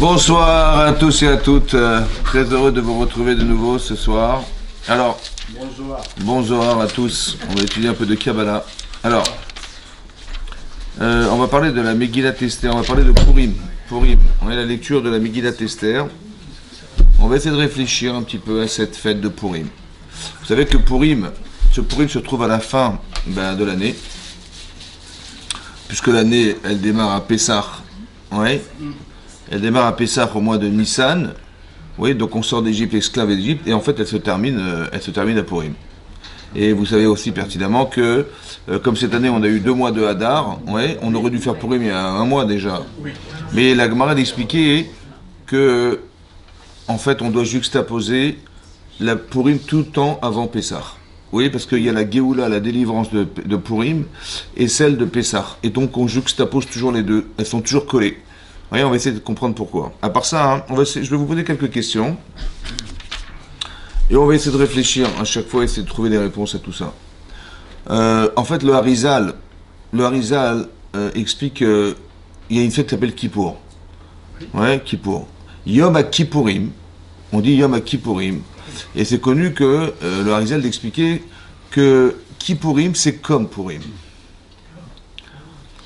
Bonsoir à tous et à toutes, très heureux de vous retrouver de nouveau ce soir. Alors, bonsoir à tous, on va étudier un peu de Kabbalah. Alors, on va parler de la Megillat Esther, on va parler de Purim. On a la lecture de la Megillat Esther. On va essayer de réfléchir un petit peu à cette fête de Purim. Vous savez que Purim se trouve à la fin de l'année, puisque l'année, elle démarre à Pessah. Ouais. Elle démarre à Pessah au mois de Nissan. Oui, donc on sort d'Égypte, esclave d'Égypte, et en fait elle se termine à Purim. Et vous savez aussi pertinemment que, comme cette année on a eu 2 mois de Hadar, ouais, on aurait dû faire Purim il y a 1 mois déjà. Mais la Gemara expliquait que, en fait, on doit juxtaposer la Purim tout le temps avant Pessah. Oui, parce qu'il y a la Géoula, la délivrance de Purim, et celle de Pessah. Et donc on juxtapose toujours les deux, elles sont toujours collées. Oui, on va essayer de comprendre pourquoi. À part ça, je vais vous poser quelques questions. Et on va essayer de réfléchir à chaque fois, essayer de trouver des réponses à tout ça. En fait, le Harizal explique qu'il y a une fête qui s'appelle Kippour. Ouais, Kippour. Yom HaKippourim. On dit Yom HaKippourim. Et c'est connu que le Harizal expliquait que Kippourim, c'est comme Purim.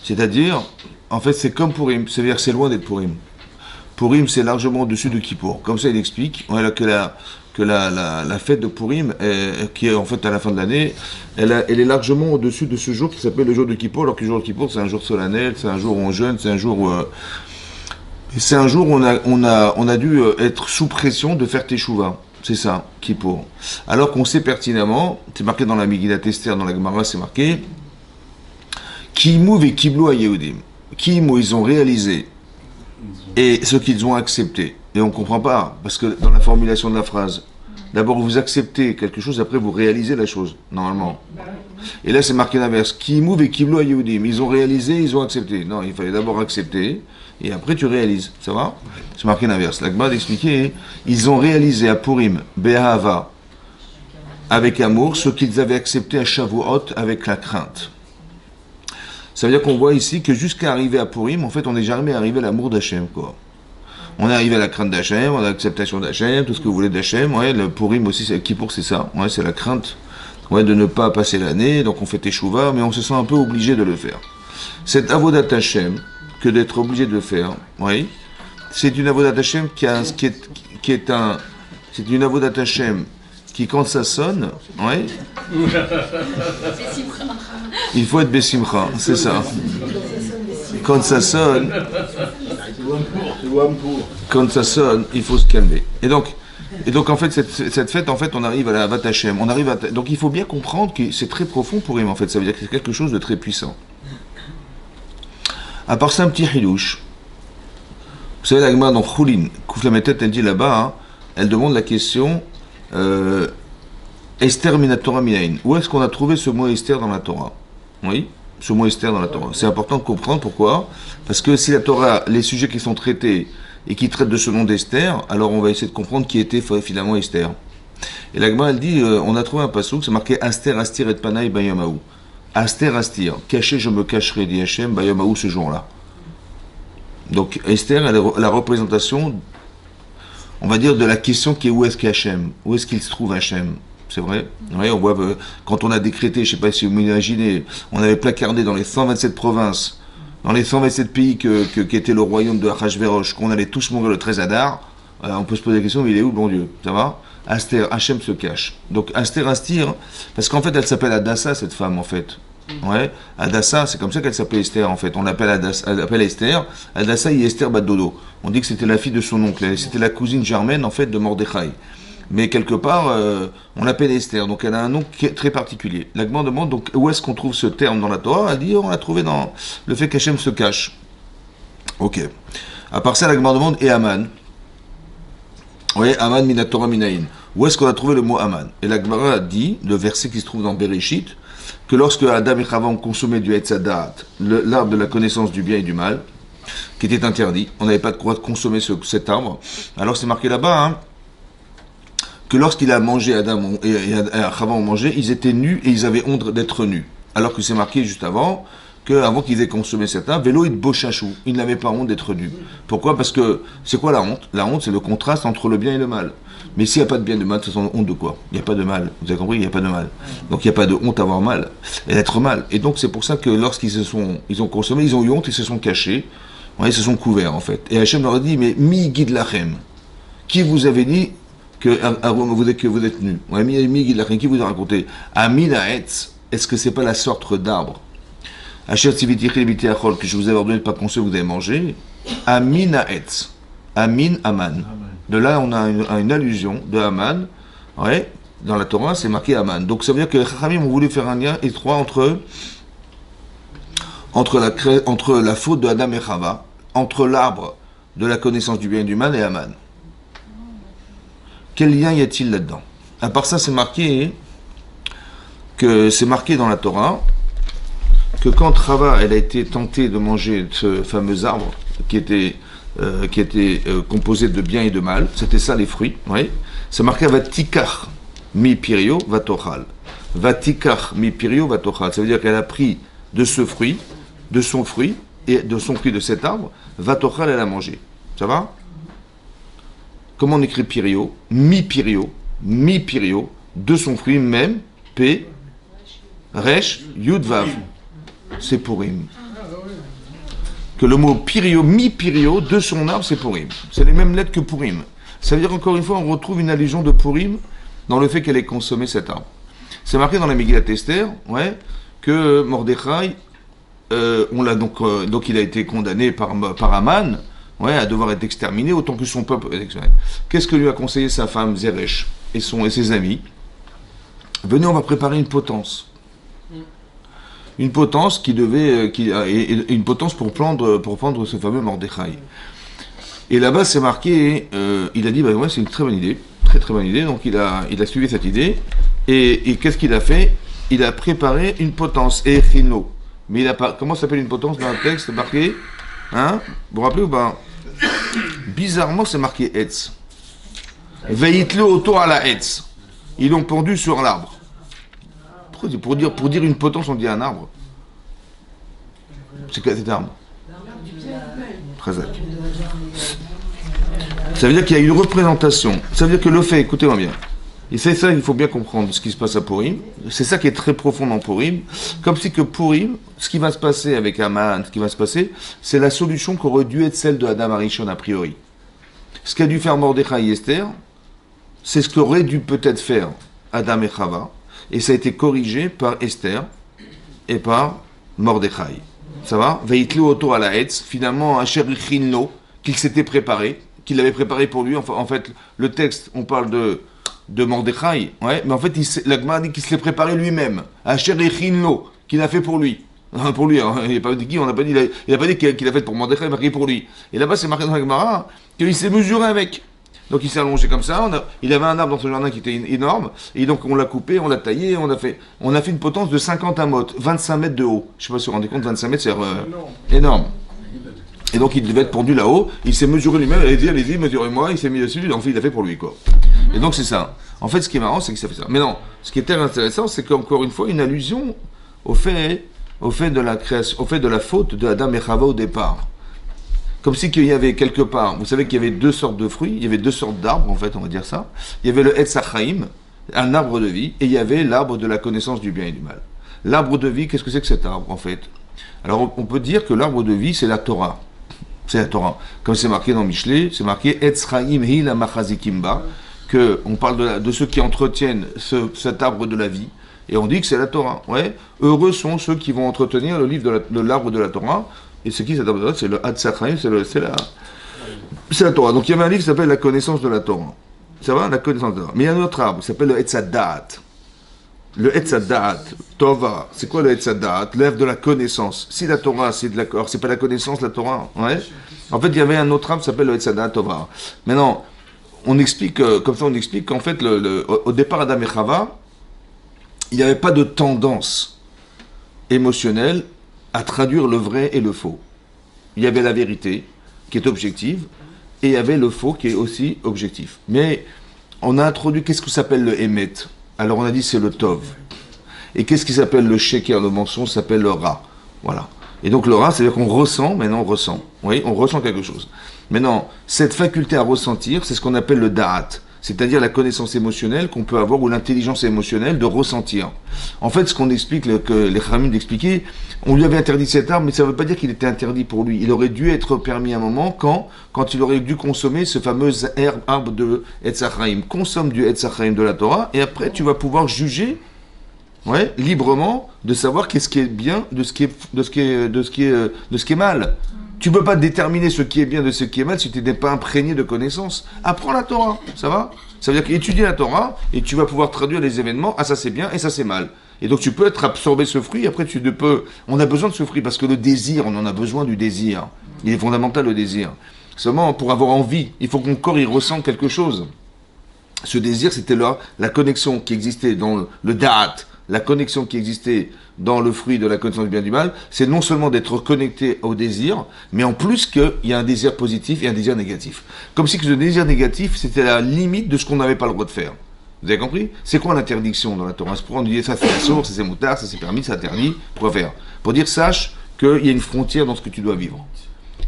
C'est-à-dire, en fait, c'est comme Purim, c'est-à-dire que c'est loin d'être Purim. Purim, c'est largement au-dessus de Kippour. Comme ça, il explique que la fête de Purim, qui est en fait à la fin de l'année, elle est largement au-dessus de ce jour qui s'appelle le jour de Kippour, alors que le jour de Kippour, c'est un jour solennel, c'est un jour où on jeûne, c'est un jour où on a dû être sous pression de faire Teshuvah. C'est ça, Kippour. Alors qu'on sait pertinemment, c'est marqué dans la Megillat Esther, dans la Gemara, c'est marqué Kimu ve Kiblu ha-Yehudim. Kimu, ils ont réalisé, et ce qu'ils ont accepté. Et on ne comprend pas, parce que dans la formulation de la phrase, d'abord vous acceptez quelque chose, après vous réalisez la chose, normalement. Et là c'est marqué l'inverse. Kimu ve Kiblu ha-Yehudim. Ils ont réalisé, ils ont accepté. Non, il fallait d'abord accepter, et après tu réalises. Ça va? C'est marqué l'inverse. La Gemara expliquait, ils ont réalisé à Purim, Be'ahava, avec amour, ce qu'ils avaient accepté à Shavuot avec la crainte. Ça veut dire qu'on voit ici que jusqu'à arriver à Purim, en fait, on n'est jamais arrivé à l'amour d'Hachem, quoi. On est arrivé à la crainte d'Hachem, à l'acceptation d'Hachem, tout ce que vous voulez d'Hachem. Ouais, le Purim aussi, Kippour, c'est ça. Ouais, c'est la crainte, ouais, de ne pas passer l'année. Donc on fait Teshuvah, mais on se sent un peu obligé de le faire. Cette avodat Hachem, que d'être obligé de le faire, oui, c'est une avodat Hachem c'est une avodat Hachem qui, quand ça sonne, ouais, il faut être Bessimcha, c'est ça. Quand ça sonne, il faut se calmer. Et donc en fait, cette fête, en fait, on arrive à la Havat Hashem. Donc il faut bien comprendre que c'est très profond pour him, en fait. Ça veut dire que c'est quelque chose de très puissant. À part ça, un petit hilouche. Vous savez, la Gemara dans Choulin, Kouflametet, elle dit là-bas, hein, elle demande la question Esther minatora minayin. Où est-ce qu'on a trouvé ce mot Esther dans la Torah? Oui, ce mot Esther dans la Torah. C'est important de comprendre pourquoi. Parce que si la Torah, les sujets qui sont traités et qui traitent de ce nom d'Esther, alors on va essayer de comprendre qui était finalement Esther. Et la Gemara, elle dit, on a trouvé un passouk, c'est marqué Aster astir et panay bayamaou. Aster astir, caché je me cacherai, dit Hachem, bayamaou ce jour-là. Donc Esther, elle est la représentation, on va dire, de la question qui est où est-ce qu'Hachem, où est-ce qu'il se trouve Hachem. C'est vrai. Oui, on voit quand on a décrété, je ne sais pas si vous m'imaginez, on avait placardé dans les 127 provinces, dans les 127 pays qui étaient le royaume de Achashverosh, qu'on allait tous mourir le 13 Hadar. On peut se poser la question, mais il est où, bon Dieu? Ça va? Aster, Hachem se cache. Donc Aster Astir, parce qu'en fait elle s'appelle Adassa, cette femme, en fait. Ouais, Adassa, c'est comme ça qu'elle s'appelle Esther, en fait. On l'appelle elle appelle Esther. Adassa y est Esther Bat Dodo. On dit que c'était la fille de son oncle. C'était la cousine germaine, en fait, de Mordechai. Mais quelque part, on l'appelle Esther, donc elle a un nom qui est très particulier. La Gemara demande donc où est-ce qu'on trouve ce terme dans la Torah. Elle dit on l'a trouvé dans le fait qu'Hachem se cache. Ok. À part ça, la Gemara demande et Aman. Oui, Aman minatora minayin. Où est-ce qu'on a trouvé le mot Aman? Et la Gemara dit, le verset qui se trouve dans Bereshit, que lorsque Adam et Chava ont consommé du Etz Hadat, l'arbre de la connaissance du bien et du mal, qui était interdit, on n'avait pas de droit de consommer cet arbre. Alors c'est marqué là-bas, hein, que lorsqu'il a mangé, Adam et Chava ont mangé, ils étaient nus et ils avaient honte d'être nus. Alors que c'est marqué juste avant qu'avant qu'ils aient consommé cet arbre, vélo, ils bochachou, ils n'avaient pas honte d'être nus. Pourquoi? Parce que c'est quoi la honte? La honte, c'est le contraste entre le bien et le mal. Mais s'il n'y a pas de bien et de mal, c'est honte de quoi? Il n'y a pas de mal. Vous avez compris? Il n'y a pas de mal. Donc il n'y a pas de honte à avoir mal et d'être mal. Et donc c'est pour ça que lorsqu'ils ont consommé, ils ont eu honte, ils se sont cachés, ils se sont couverts en fait. Et Hachem leur a dit, mais mi guide lachem, qui vous avait dit que vous êtes nus? Mi guide lachem, qui vous a raconté? Ami laetz, est-ce que c'est pas la sorte d'arbre? Asher tzivitichi lebiti achol, que je vous ai ordonné de ne pas consommer, vous avez mangé. Amin haetz. Amin Aman. De là, on a une allusion de Aman. Ouais, dans la Torah, c'est marqué Aman. Donc ça veut dire que les Chachamim ont voulu faire un lien étroit entre la faute de Adam et Chava, entre l'arbre de la connaissance du bien et du mal et Aman. Quel lien y a-t-il là-dedans? À part ça, c'est marqué dans la Torah que quand Chava elle a été tentée de manger ce fameux arbre qui était composé de bien et de mal, c'était ça les fruits, oui. C'est marqué Vatikach mi pirio vatochal. Vatikach mi pirio vatochal. Ça veut dire qu'elle a pris de son fruit de cet arbre, vatochal elle a mangé. Ça va? Comment on écrit pirio? Mi pirio, de son fruit même, P, Resh, Yud Vav. C'est Purim. Que le mot pirio, mi-pirio, de son arbre, c'est Purim. C'est les mêmes lettres que Purim. Ça veut dire, encore une fois, on retrouve une allusion de Purim dans le fait qu'elle ait consommé cet arbre. C'est marqué dans la Megillat Esther, que Mordechai, donc il a été condamné par Aman, à devoir être exterminé, autant que son peuple est exterminé. Qu'est-ce que lui a conseillé sa femme Zeresh et ses amis? Venez, on va préparer une potence. Une potence une potence pour prendre ce fameux Mordechai. Et là-bas, c'est marqué, il a dit, c'est une très bonne idée, très très bonne idée, donc il a suivi cette idée, et qu'est-ce qu'il a fait? Il a préparé une potence, Echino. Mais comment s'appelle une potence dans le texte marqué? Vous vous rappelez ou pas? Bizarrement, c'est marqué Etz. Veitlo auto à la Etz. Ils l'ont pendu sur l'arbre. Pour dire une potence, on dit un arbre. C'est quoi cet arbre? Chazak. Ça veut dire qu'il y a une représentation. Ça veut dire que le fait, écoutez-moi bien, et c'est ça qu'il faut bien comprendre ce qui se passe à Purim. C'est ça qui est très profond dans Purim. Comme si que Purim, ce qui va se passer avec Aman, c'est la solution qu'aurait dû être celle de Adam Arishon a priori. Ce qu'a dû faire Mordechai et Esther, c'est ce qu'aurait dû peut-être faire Adam et Chava. Et ça a été corrigé par Esther et par Mordechai. Ça va? Veitlu auto à la Hetz, finalement, un Sherichinlo, qu'il s'était préparé, qu'il avait préparé pour lui. En fait, le texte, on parle de Mordechai, mais en fait, la Gemara dit qu'il se l'est préparé lui-même. Un Sherichinlo, qu'il a fait pour lui. Pour lui, il n'a pas dit qui, il n'a pas dit qu'il a fait pour Mordechai, il a marqué pour lui. Et là-bas, c'est marqué dans la Gemara qu'il s'est mesuré avec. Donc il s'est allongé comme ça, il avait un arbre dans son jardin qui était énorme, et donc on l'a coupé, on l'a taillé, on a fait une potence de 50 amotes, 25 mètres de haut. Je ne sais pas si vous vous rendez compte, 25 mètres c'est énorme. Et donc il devait être pendu là-haut, il s'est mesuré lui-même, allez-y, mesurez-moi, il s'est mis dessus, en fait il l'a fait pour lui quoi. Et donc c'est ça. En fait ce qui est marrant c'est qu'il s'est fait ça. Mais non, ce qui est très intéressant c'est qu'encore une fois une allusion au fait de la création, au fait de la faute de Adam et Chava au départ. Comme si qu'il y avait quelque part, vous savez qu'il y avait deux sortes de fruits, il y avait deux sortes d'arbres en fait, on va dire ça. Il y avait le Etz HaChaim, un arbre de vie, et il y avait l'arbre de la connaissance du bien et du mal. L'arbre de vie, qu'est-ce que c'est que cet arbre en fait? Alors on peut dire que l'arbre de vie c'est la Torah. C'est la Torah. Comme c'est marqué dans Michelet, c'est marqué Etz Chaim Hi la Machazikimba, qu'on parle de ceux qui entretiennent cet arbre de la vie, et on dit que c'est la Torah. Heureux sont ceux qui vont entretenir le livre de l'arbre de la Torah. Et c'est qui cet arbre de la Torah? C'est le Hatzachraim, c'est la Torah. Donc il y avait un livre qui s'appelle La connaissance de la Torah. Ça va? La connaissance de la Torah. Mais il y a un autre arbre qui s'appelle le Etzadat. Le Etzadat, Tova. C'est quoi le Etzadat? L'œuvre de la connaissance. Si la Torah, c'est de l'accord, c'est pas la connaissance, la Torah. En fait, il y avait un autre arbre qui s'appelle le Etzadat, Tova. Maintenant, on explique, comme ça on explique qu'en fait, au départ, Adam et Chava, il n'y avait pas de tendance émotionnelle à traduire le vrai et le faux. Il y avait la vérité, qui est objective, et il y avait le faux, qui est aussi objectif. Mais on a introduit, qu'est-ce que s'appelle le Emet? Alors on a dit c'est le Tov. Et qu'est-ce qui s'appelle le Sheker, le mensonge, s'appelle le Ra. Voilà. Et donc l'aura, c'est-à-dire qu'on ressent, maintenant on ressent. Oui, on ressent quelque chose. Maintenant, cette faculté à ressentir, c'est ce qu'on appelle le da'at, c'est-à-dire la connaissance émotionnelle qu'on peut avoir ou l'intelligence émotionnelle de ressentir. En fait, ce qu'on explique, que les Khamim d'expliquer, on lui avait interdit cette arme, mais ça ne veut pas dire qu'il était interdit pour lui. Il aurait dû être permis à un moment quand il aurait dû consommer ce fameux arbre de Etzachaim. Consomme du Etzachaim de la Torah, et après tu vas pouvoir juger librement de savoir qu'est-ce qui est bien de ce qui est mal. Tu peux pas déterminer ce qui est bien de ce qui est mal si tu n'es pas imprégné de connaissances. Apprends la Torah, ça va? Ça veut dire qu'étudier la Torah et tu vas pouvoir traduire les événements, ah ça c'est bien et ça c'est mal. Et donc tu peux être absorbé ce fruit, après tu ne peux... On a besoin de ce fruit parce que le désir, on en a besoin du désir. Il est fondamental le désir. Seulement pour avoir envie, il faut que mon corps il ressente quelque chose. Ce désir c'était là, la connexion qui existait dans le da'at, la connexion qui existait dans le fruit de la connaissance du bien et du mal, c'est non seulement d'être connecté au désir, mais en plus qu'il y a un désir positif et un désir négatif. Comme si que le désir négatif, c'était la limite de ce qu'on n'avait pas le droit de faire. Vous avez compris? C'est quoi l'interdiction dans la Torah? On dit ça c'est la source, ça c'est moutard, ça c'est permis, ça c'est interdit. Pourquoi faire? Pour dire, sache qu'il y a une frontière dans ce que tu dois vivre.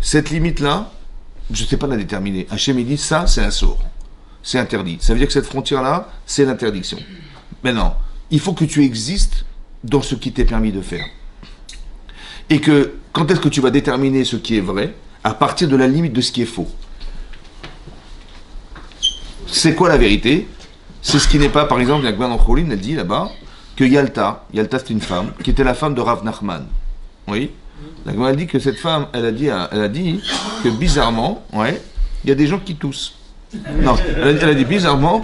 Cette limite-là, je ne sais pas la déterminer. Hachem il dit, ça c'est un sourd. C'est interdit. Ça veut dire que cette frontière-là, c'est l'interdiction. Maintenant, il faut que tu existes dans ce qui t'est permis de faire. Et que, quand est-ce que tu vas déterminer ce qui est vrai? À partir de la limite de ce qui est faux. C'est quoi la vérité? C'est ce qui n'est pas, par exemple, Yagban Ancholim, elle dit là-bas, que Yalta c'est une femme, qui était la femme de Rav Nachman. Oui? Elle dit que cette femme, elle a dit que bizarrement, il y a des gens qui toussent. Non, elle a dit bizarrement,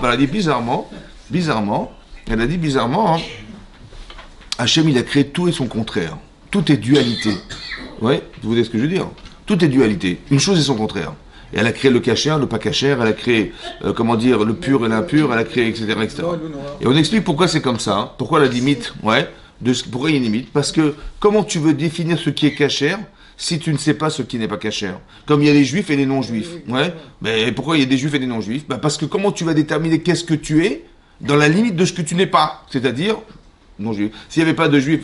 Hachem, il a créé tout et son contraire. Tout est dualité. Ouais, vous voyez ce que je veux dire? Tout est dualité. Une chose et son contraire. Et elle a créé le kasher, le pas kasher, elle a créé, le pur et l'impur, elle a créé, etc., etc. Et on explique pourquoi c'est comme ça, pourquoi la limite, pourquoi il y a une limite. Parce que, comment tu veux définir ce qui est kasher si tu ne sais pas ce qui n'est pas kasher? Comme il y a les juifs et les non-juifs. Mais pourquoi il y a des juifs et des non-juifs? Parce que comment tu vas déterminer qu'est-ce que tu es dans la limite de ce que tu n'es pas? C'est-à-dire, non-juifs. S'il n'y avait pas de juifs,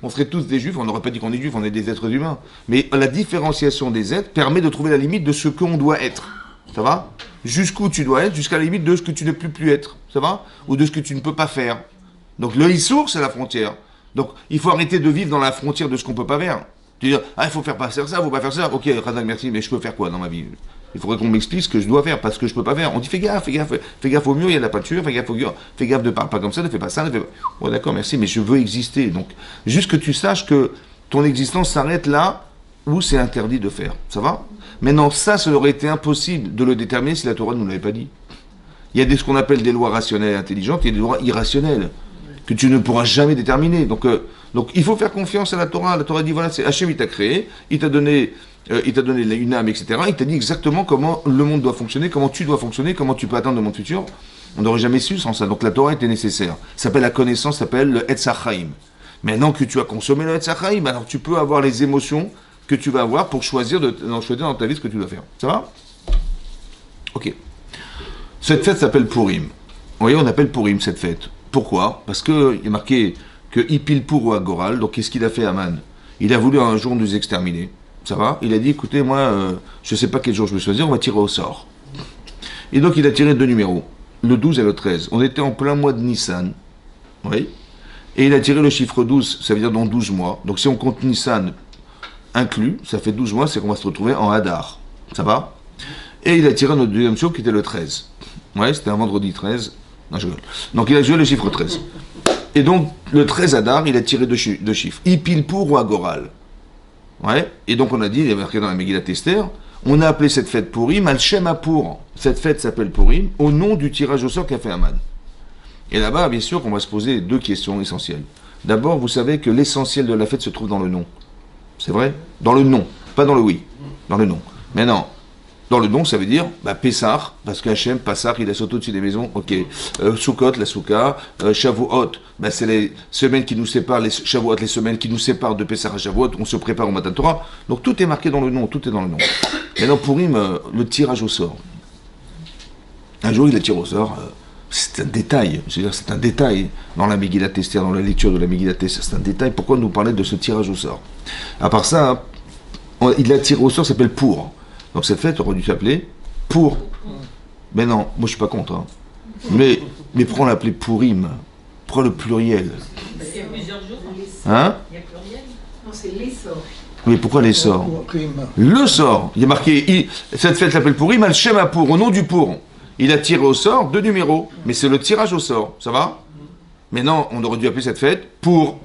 on serait tous des juifs, on n'aurait pas dit qu'on est juifs, on est des êtres humains. Mais la différenciation des êtres permet de trouver la limite de ce qu'on doit être. Ça va? Jusqu'où tu dois être, jusqu'à la limite de ce que tu ne peux plus être. Ça va? Ou de ce que tu ne peux pas faire. Donc le Issour, c'est la frontière. Donc il faut arrêter de vivre dans la frontière de ce qu'on ne peut pas faire. Tu dis, il faut faire pas faire ça, il ne faut pas faire ça. Ok, Razak, merci, mais je peux faire quoi dans ma vie? Il faudrait qu'on m'explique ce que je dois faire, parce que je ne peux pas faire. On dit, fais gaffe au mur, il y a de la peinture, fais gaffe, ne parle pas comme ça, ne fais pas ça, Ouais, d'accord, merci, mais je veux exister. Donc, juste que tu saches que ton existence s'arrête là où c'est interdit de faire. Ça va? Maintenant, ça aurait été impossible de le déterminer si la Torah ne nous l'avait pas dit. Il y a ce qu'on appelle des lois rationnelles et intelligentes, il y a des lois irrationnelles que tu ne pourras jamais déterminer. Donc il faut faire confiance à la Torah. La Torah dit, voilà, c'est Hachem, il t'a créé, il t'a donné une âme, etc. Il t'a dit exactement comment le monde doit fonctionner, comment tu dois fonctionner, comment tu peux atteindre le monde futur. On n'aurait jamais su sans ça. Donc la Torah était nécessaire. Ça s'appelle la connaissance, ça s'appelle le Etzachaim. Maintenant que tu as consommé le Etzachaim, alors tu peux avoir les émotions que tu vas avoir pour choisir dans ta vie ce que tu dois faire. Ça va? Ok. Cette fête s'appelle Purim. Vous voyez, on appelle Purim cette fête. Pourquoi? Parce qu'il est marqué que Ipil Pur ou Agoral. Donc qu'est-ce qu'il a fait Aman? Il a voulu un jour nous exterminer. Ça va? Il a dit, écoutez, moi, je ne sais pas quel jour je vais choisir, on va tirer au sort. Et donc il a tiré 2 numéros, le 12 et le 13. On était en plein mois de Nissan. Oui. Et il a tiré le chiffre 12, ça veut dire dans 12 mois. Donc si on compte Nissan inclus, ça fait 12 mois, c'est qu'on va se retrouver en Hadar. Ça va? Et il a tiré notre deuxième show qui était le 13. Ouais, c'était un vendredi 13. Non, je rigole. Donc il a joué le chiffre 13. Et donc, le 13 Hadar, il a tiré 2 chiffres. Ipilpur ou Agoral. Ouais. Et donc on a dit, il y avait marqué dans la Megillat Esther, on a appelé cette fête Purim Al-Shem Apur. Cette fête s'appelle Purim au nom du tirage au sort qu'a fait Aman. Et là-bas, bien sûr, qu'on va se poser 2 questions essentielles. D'abord, vous savez que l'essentiel de la fête se trouve dans le nom. C'est vrai? Dans le nom, pas dans le oui. Dans le nom. Maintenant, dans le nom, ça veut dire Pessah, parce qu'Hachem, Pessah, il a sauté au-dessus des maisons. Ok. Sukkot, la Souka. Shavuot, c'est les semaines qui nous séparent, les Shavuot, les semaines qui nous séparent de Pessah à Shavuot. On se prépare au Matan Torah. Donc tout est marqué dans le nom, tout est dans le nom. Maintenant, Purim, le tirage au sort. Un jour, il a tiré au sort. C'est un détail, je veux dire, c'est un détail dans la Megillat Esther, dans la lecture de la Megillat Esther, c'est un détail. Pourquoi nous parler de ce tirage au sort? À part ça, il a tiré au sort, ça s'appelle pour. Donc cette fête aurait dû s'appeler pour. Mais non, moi je suis pas contre. Hein. Mais prends l'appeler Pourim, prends le pluriel. Il y a plusieurs jours. Hein? Il y a pluriel. Non, c'est les sorts. Mais pourquoi les sorts? Le sort. Il est marqué, cette fête s'appelle Pourim, al Shem pour, au nom du pour. Il a tiré au sort 2 numéros, mais c'est le tirage au sort, ça va? Mais non, on aurait dû appeler cette fête pour.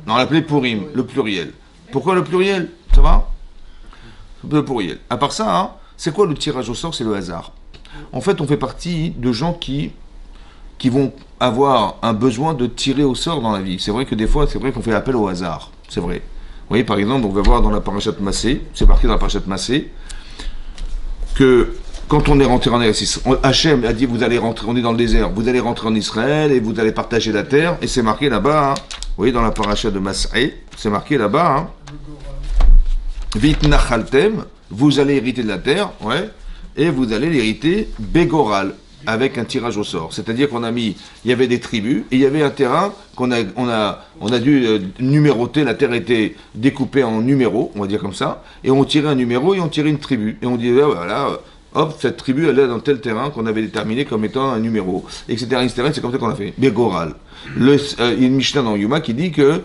Non, on l'appelait Pourim, le pluriel. Pourquoi le pluriel? Ça va? Le pluriel. À part ça, hein, c'est quoi le tirage au sort? C'est le hasard. En fait, on fait partie de gens qui vont avoir un besoin de tirer au sort dans la vie. C'est vrai que des fois, c'est vrai qu'on fait appel au hasard. C'est vrai. Vous voyez, par exemple, on va voir dans la parashat Massé, c'est marqué dans la parashat Massé, que quand on est rentré en Eretz, Hachem a dit, vous allez rentrer, on est dans le désert, vous allez rentrer en Israël et vous allez partager la terre, et c'est marqué là-bas, hein, vous voyez, dans la parashat de Massé, c'est marqué là-bas, hein, Vitnachaltem, vous allez hériter de la terre, ouais, et vous allez l'hériter Bégoral, avec un tirage au sort. C'est-à-dire qu'on a mis, il y avait des tribus, et il y avait un terrain qu'on a dû numéroter, la terre était découpée en numéros, on va dire comme ça, et on tirait un numéro et on tirait une tribu. Et on disait, voilà, hop, cette tribu, elle est dans tel terrain qu'on avait déterminé comme étant un numéro, etc., etc., c'est comme ça qu'on a fait. Bégoral. Il y a une Mishnah dans Yuma qui dit que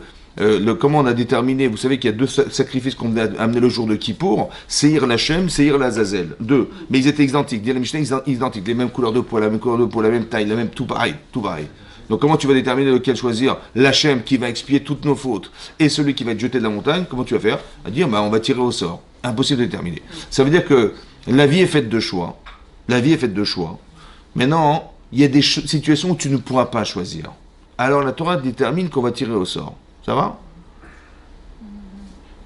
comment on a déterminé, vous savez qu'il y a 2 sacrifices qu'on venait amener le jour de Kippour, Seir l'Hachem, Seir l'Azazel, 2, mais ils étaient identiques, dit la Mishnah, identiques, les mêmes couleurs de peau, la même couleur de peau, la même taille, la même, tout pareil, tout pareil. Donc comment tu vas déterminer lequel choisir? L'Hachem qui va expier toutes nos fautes et celui qui va être jeté de la montagne, comment tu vas faire? À dire, on va tirer au sort. Impossible de déterminer. Ça veut dire que la vie est faite de choix. La vie est faite de choix. Maintenant, il y a des situations où tu ne pourras pas choisir. Alors la Torah détermine qu'on va tirer au sort. Ça va?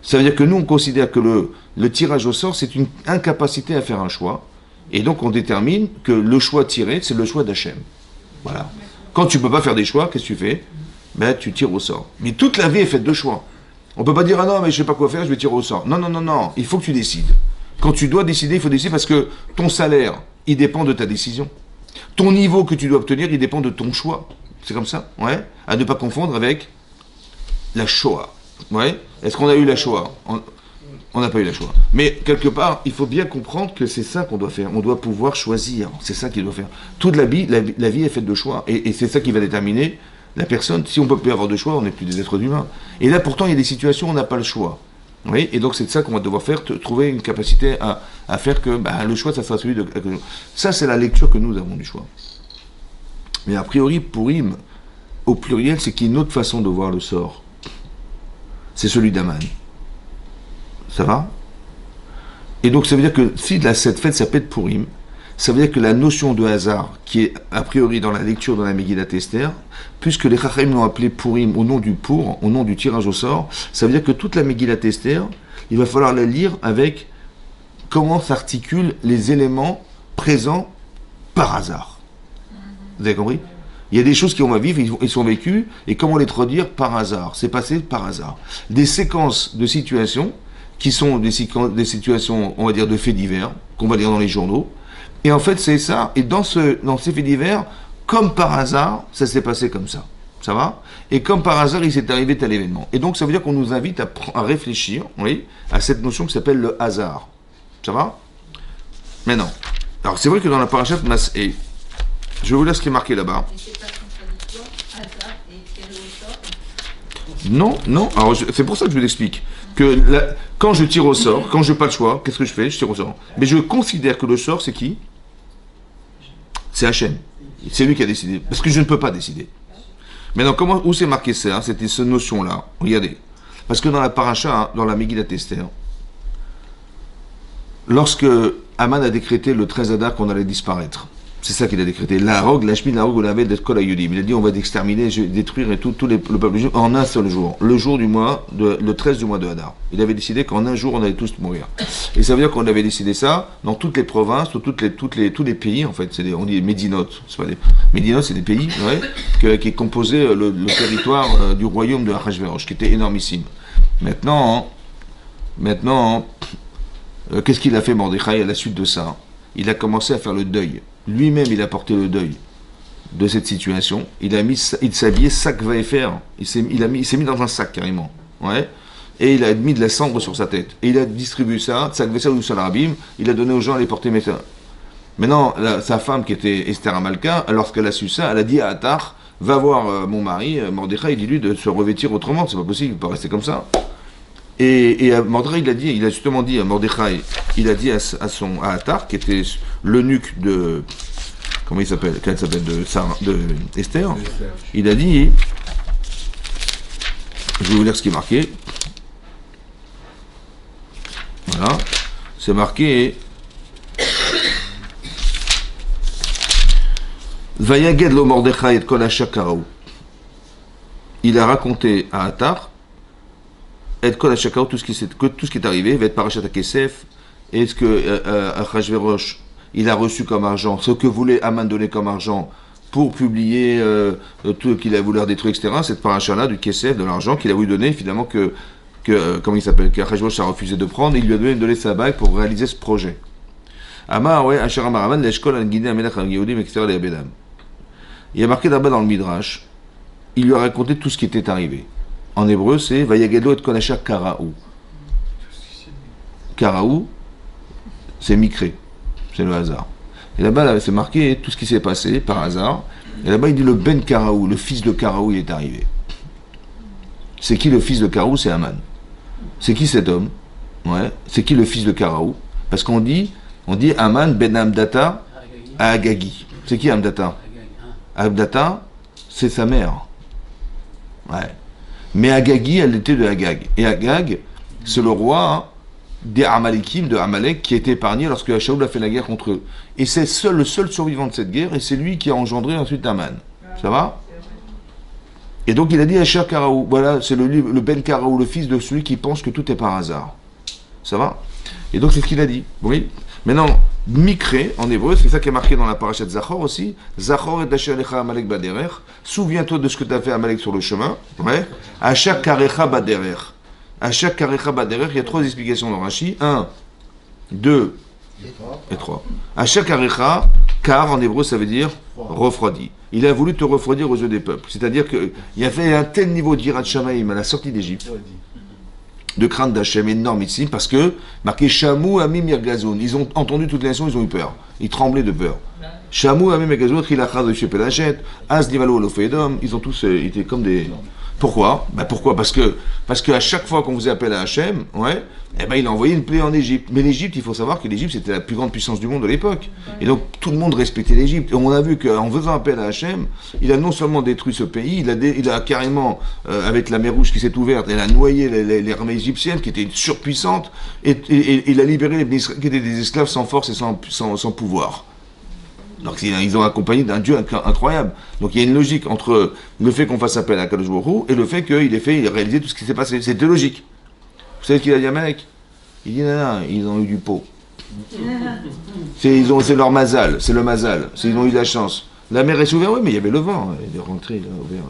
Ça veut dire que nous, on considère que le tirage au sort, c'est une incapacité à faire un choix. Et donc, on détermine que le choix tiré, c'est le choix d'Hachem. Voilà. Quand tu ne peux pas faire des choix, qu'est-ce que tu fais? Tu tires au sort. Mais toute la vie est faite de choix. On ne peut pas dire, ah non, mais je ne sais pas quoi faire, je vais tirer au sort. Non, non, non, non. Il faut que tu décides. Quand tu dois décider, il faut décider parce que ton salaire, il dépend de ta décision. Ton niveau que tu dois obtenir, il dépend de ton choix. C'est comme ça, ouais. À ne pas confondre avec la Shoah. Ouais. Est-ce qu'on a eu la Shoah? On n'a pas eu la Shoah. Mais quelque part, il faut bien comprendre que c'est ça qu'on doit faire. On doit pouvoir choisir. C'est ça qu'il doit faire. Toute la vie est faite de choix. Et c'est ça qui va déterminer la personne. Si on ne peut plus avoir de choix, on n'est plus des êtres humains. Et là, pourtant, il y a des situations où on n'a pas le choix. Oui. Et donc, c'est ça qu'on va devoir faire, trouver une capacité à faire que le choix, ça sera celui de... Ça, c'est la lecture que nous avons du choix. Mais a priori, Pourim, au pluriel, c'est qu'il y a une autre façon de voir le sort. C'est celui d'Aman. Ça va? Et donc ça veut dire que si cette fête s'appelle Pourim, ça veut dire que la notion de hasard, qui est a priori dans la lecture de la Megillat Esther, puisque les Chachamim l'ont appelé Pourim au nom du pour, au nom du tirage au sort, ça veut dire que toute la Megillat Esther, il va falloir la lire avec comment s'articulent les éléments présents par hasard. Vous avez compris? Il y a des choses qui vont vivre, ils sont vécues, et comment les traduire par hasard? C'est passé par hasard. Des séquences de situations, qui sont des situations, on va dire, de faits divers, qu'on va lire dans les journaux, et en fait, c'est ça, et dans ces faits divers, comme par hasard, ça s'est passé comme ça. Ça va? Et comme par hasard, il s'est arrivé tel événement. Et donc, ça veut dire qu'on nous invite à réfléchir, oui, à cette notion qui s'appelle le hasard. Ça va? Maintenant, alors c'est vrai que dans la parashat Mas'é, je vous laisse ce qui est marqué là-bas. Non, non. Alors c'est pour ça que je vous explique que quand je tire au sort, quand je n'ai pas le choix, qu'est-ce que je fais? Je tire au sort. Mais je considère que le sort, c'est qui? C'est Hachem. C'est lui qui a décidé. Parce que je ne peux pas décider. Maintenant, où c'est marqué ça? C'était cette notion-là. Regardez. Parce que dans la paracha, dans la Megillat Esther, lorsque Aman a décrété le 13 Adar qu'on allait disparaître, c'est ça qu'il a décrété. La rogue, on avait d'être kol hayudim. Il a dit on va exterminer, détruire tout le peuple juif en un seul jour. Le jour du mois, le 13 du mois de Hadar. Il avait décidé qu'en un jour on allait tous mourir. Et ça veut dire qu'on avait décidé ça dans toutes les provinces, tous les pays en fait. On dit médinotes. Médinotes, c'est des pays qui composaient le territoire du royaume de Achashverosh, qui était énormissime. Maintenant, qu'est-ce qu'il a fait Mordechai à la suite de ça? Il a commencé à faire le deuil. Lui-même, il a porté le deuil de cette situation. Il s'est habillé sac va et faire. Il s'est mis dans un sac carrément. Ouais. Et il a mis de la cendre sur sa tête. Et il a distribué ça, sac vaisselle ou salarabim, il a donné aux gens à les porter médecin. Maintenant, sa femme qui était Esther Amalka, lorsqu'elle a su ça, elle a dit à Attar, va voir mon mari, Mordechai, dis-lui de se revêtir autrement, c'est pas possible, il ne peut pas rester comme ça. Et Mordechai, il a justement dit à Mordechai, il a dit à Attar, qui était l'eunuque de, comment il s'appelle, de Esther, il a dit, je vais vous lire ce qui est marqué, voilà, c'est marqué, Vayaged lo Mordechai et kol hashakaraou. Il a raconté à Attar et kol hashakaraou tout ce qui est arrivé, va être parachat Kesef, et ce que Achashverosh il a reçu comme argent, ce que voulait Aman donner comme argent pour publier tout qu'il a voulu détruire, etc. Cette paracha-là du Kesef, de l'argent qu'il a voulu donner, finalement comment il s'appelle, qu'Achashverosh a refusé de prendre, il lui a donné sa bague pour réaliser ce projet. Amar, ouais, Asher Amar Aman, l'eshkol al-Guinée Amelech al-Yehudim, etc. les Abedam. Il y a marqué là-bas dans le Midrash, il lui a raconté tout ce qui était arrivé. En hébreu, c'est Vayagedlo et Konasha Karaou. Karaou, c'est Mikré, c'est le hasard. Et là-bas, c'est marqué tout ce qui s'est passé par hasard. Et là-bas, il dit le Ben Karaou, le fils de Karaou, il est arrivé. C'est qui le fils de Karaou? C'est Aman. C'est qui cet homme? Ouais. C'est qui le fils de Karaou? Parce qu'on dit Aman Ben Amdata à Agagi. C'est qui Amdata? Amdata, c'est sa mère. Ouais. Mais Agagi, elle était de Agag. Et Agag, c'est le roi des Amalekim, de Amalek, qui a été épargné lorsque Shaoul a fait la guerre contre eux. Et c'est le seul survivant de cette guerre, et c'est lui qui a engendré ensuite Aman. Ça va? Et donc il a dit à Asher Karaou, voilà, c'est le Ben Karaou, le fils de celui qui pense que tout est par hasard. Ça va? Et donc c'est ce qu'il a dit. Oui. Maintenant, Mikré, en hébreu, c'est ça qui est marqué dans la parasha de Zachor aussi. Zachor et Asher Lecha Amalek Baderer. Souviens-toi de ce que tu as fait à Amalek sur le chemin. Ouais. Asher Karecha Baderer. Asher Karecha Baderer, il y a 3 explications dans Rashi. 1, 2 et 3. Asher Karecha, car en hébreu ça veut dire refroidi. Il a voulu te refroidir aux yeux des peuples. C'est-à-dire qu'il y avait un tel niveau d'Yirat Shamaïm à la sortie d'Égypte, de crainte d'Hachem énorme ici, parce que, marqué Shamou Amim Yergazoun, ils ont entendu toutes les nations, ils ont eu peur. Ils tremblaient de peur. Shamou Amim Yergazoun, Chilachaz de Shepelachet, Az Nivalo Olofedom, ils ont tous été comme des. Pourquoi? Pourquoi? Parce que à chaque fois qu'on faisait appel à Hachem, ouais, il a envoyé une plaie en Égypte. Mais l'Égypte, il faut savoir que l'Égypte, c'était la plus grande puissance du monde de l'époque. Et donc, tout le monde respectait l'Égypte. Et on a vu qu'en faisant appel à Hachem, il a non seulement détruit ce pays, il a carrément, avec la mer Rouge qui s'est ouverte, il a noyé les armées égyptiennes qui étaient surpuissantes, et il a libéré les Israéliens qui étaient des esclaves sans force et sans pouvoir. Donc ils ont accompagné d'un Dieu incroyable. Donc il y a une logique entre le fait qu'on fasse appel à Kadosh Baruch Hu et le fait qu'il ait réalisé tout ce qui s'est passé. C'était logique. Vous savez ce qu'il a dit à Amalek? Il dit non, ils ont eu du pot. C'est leur mazal, c'est le mazal. Ils ont eu de la chance. La mer est ouverte, oui, mais il y avait le vent. Il est rentré, il a ouvert.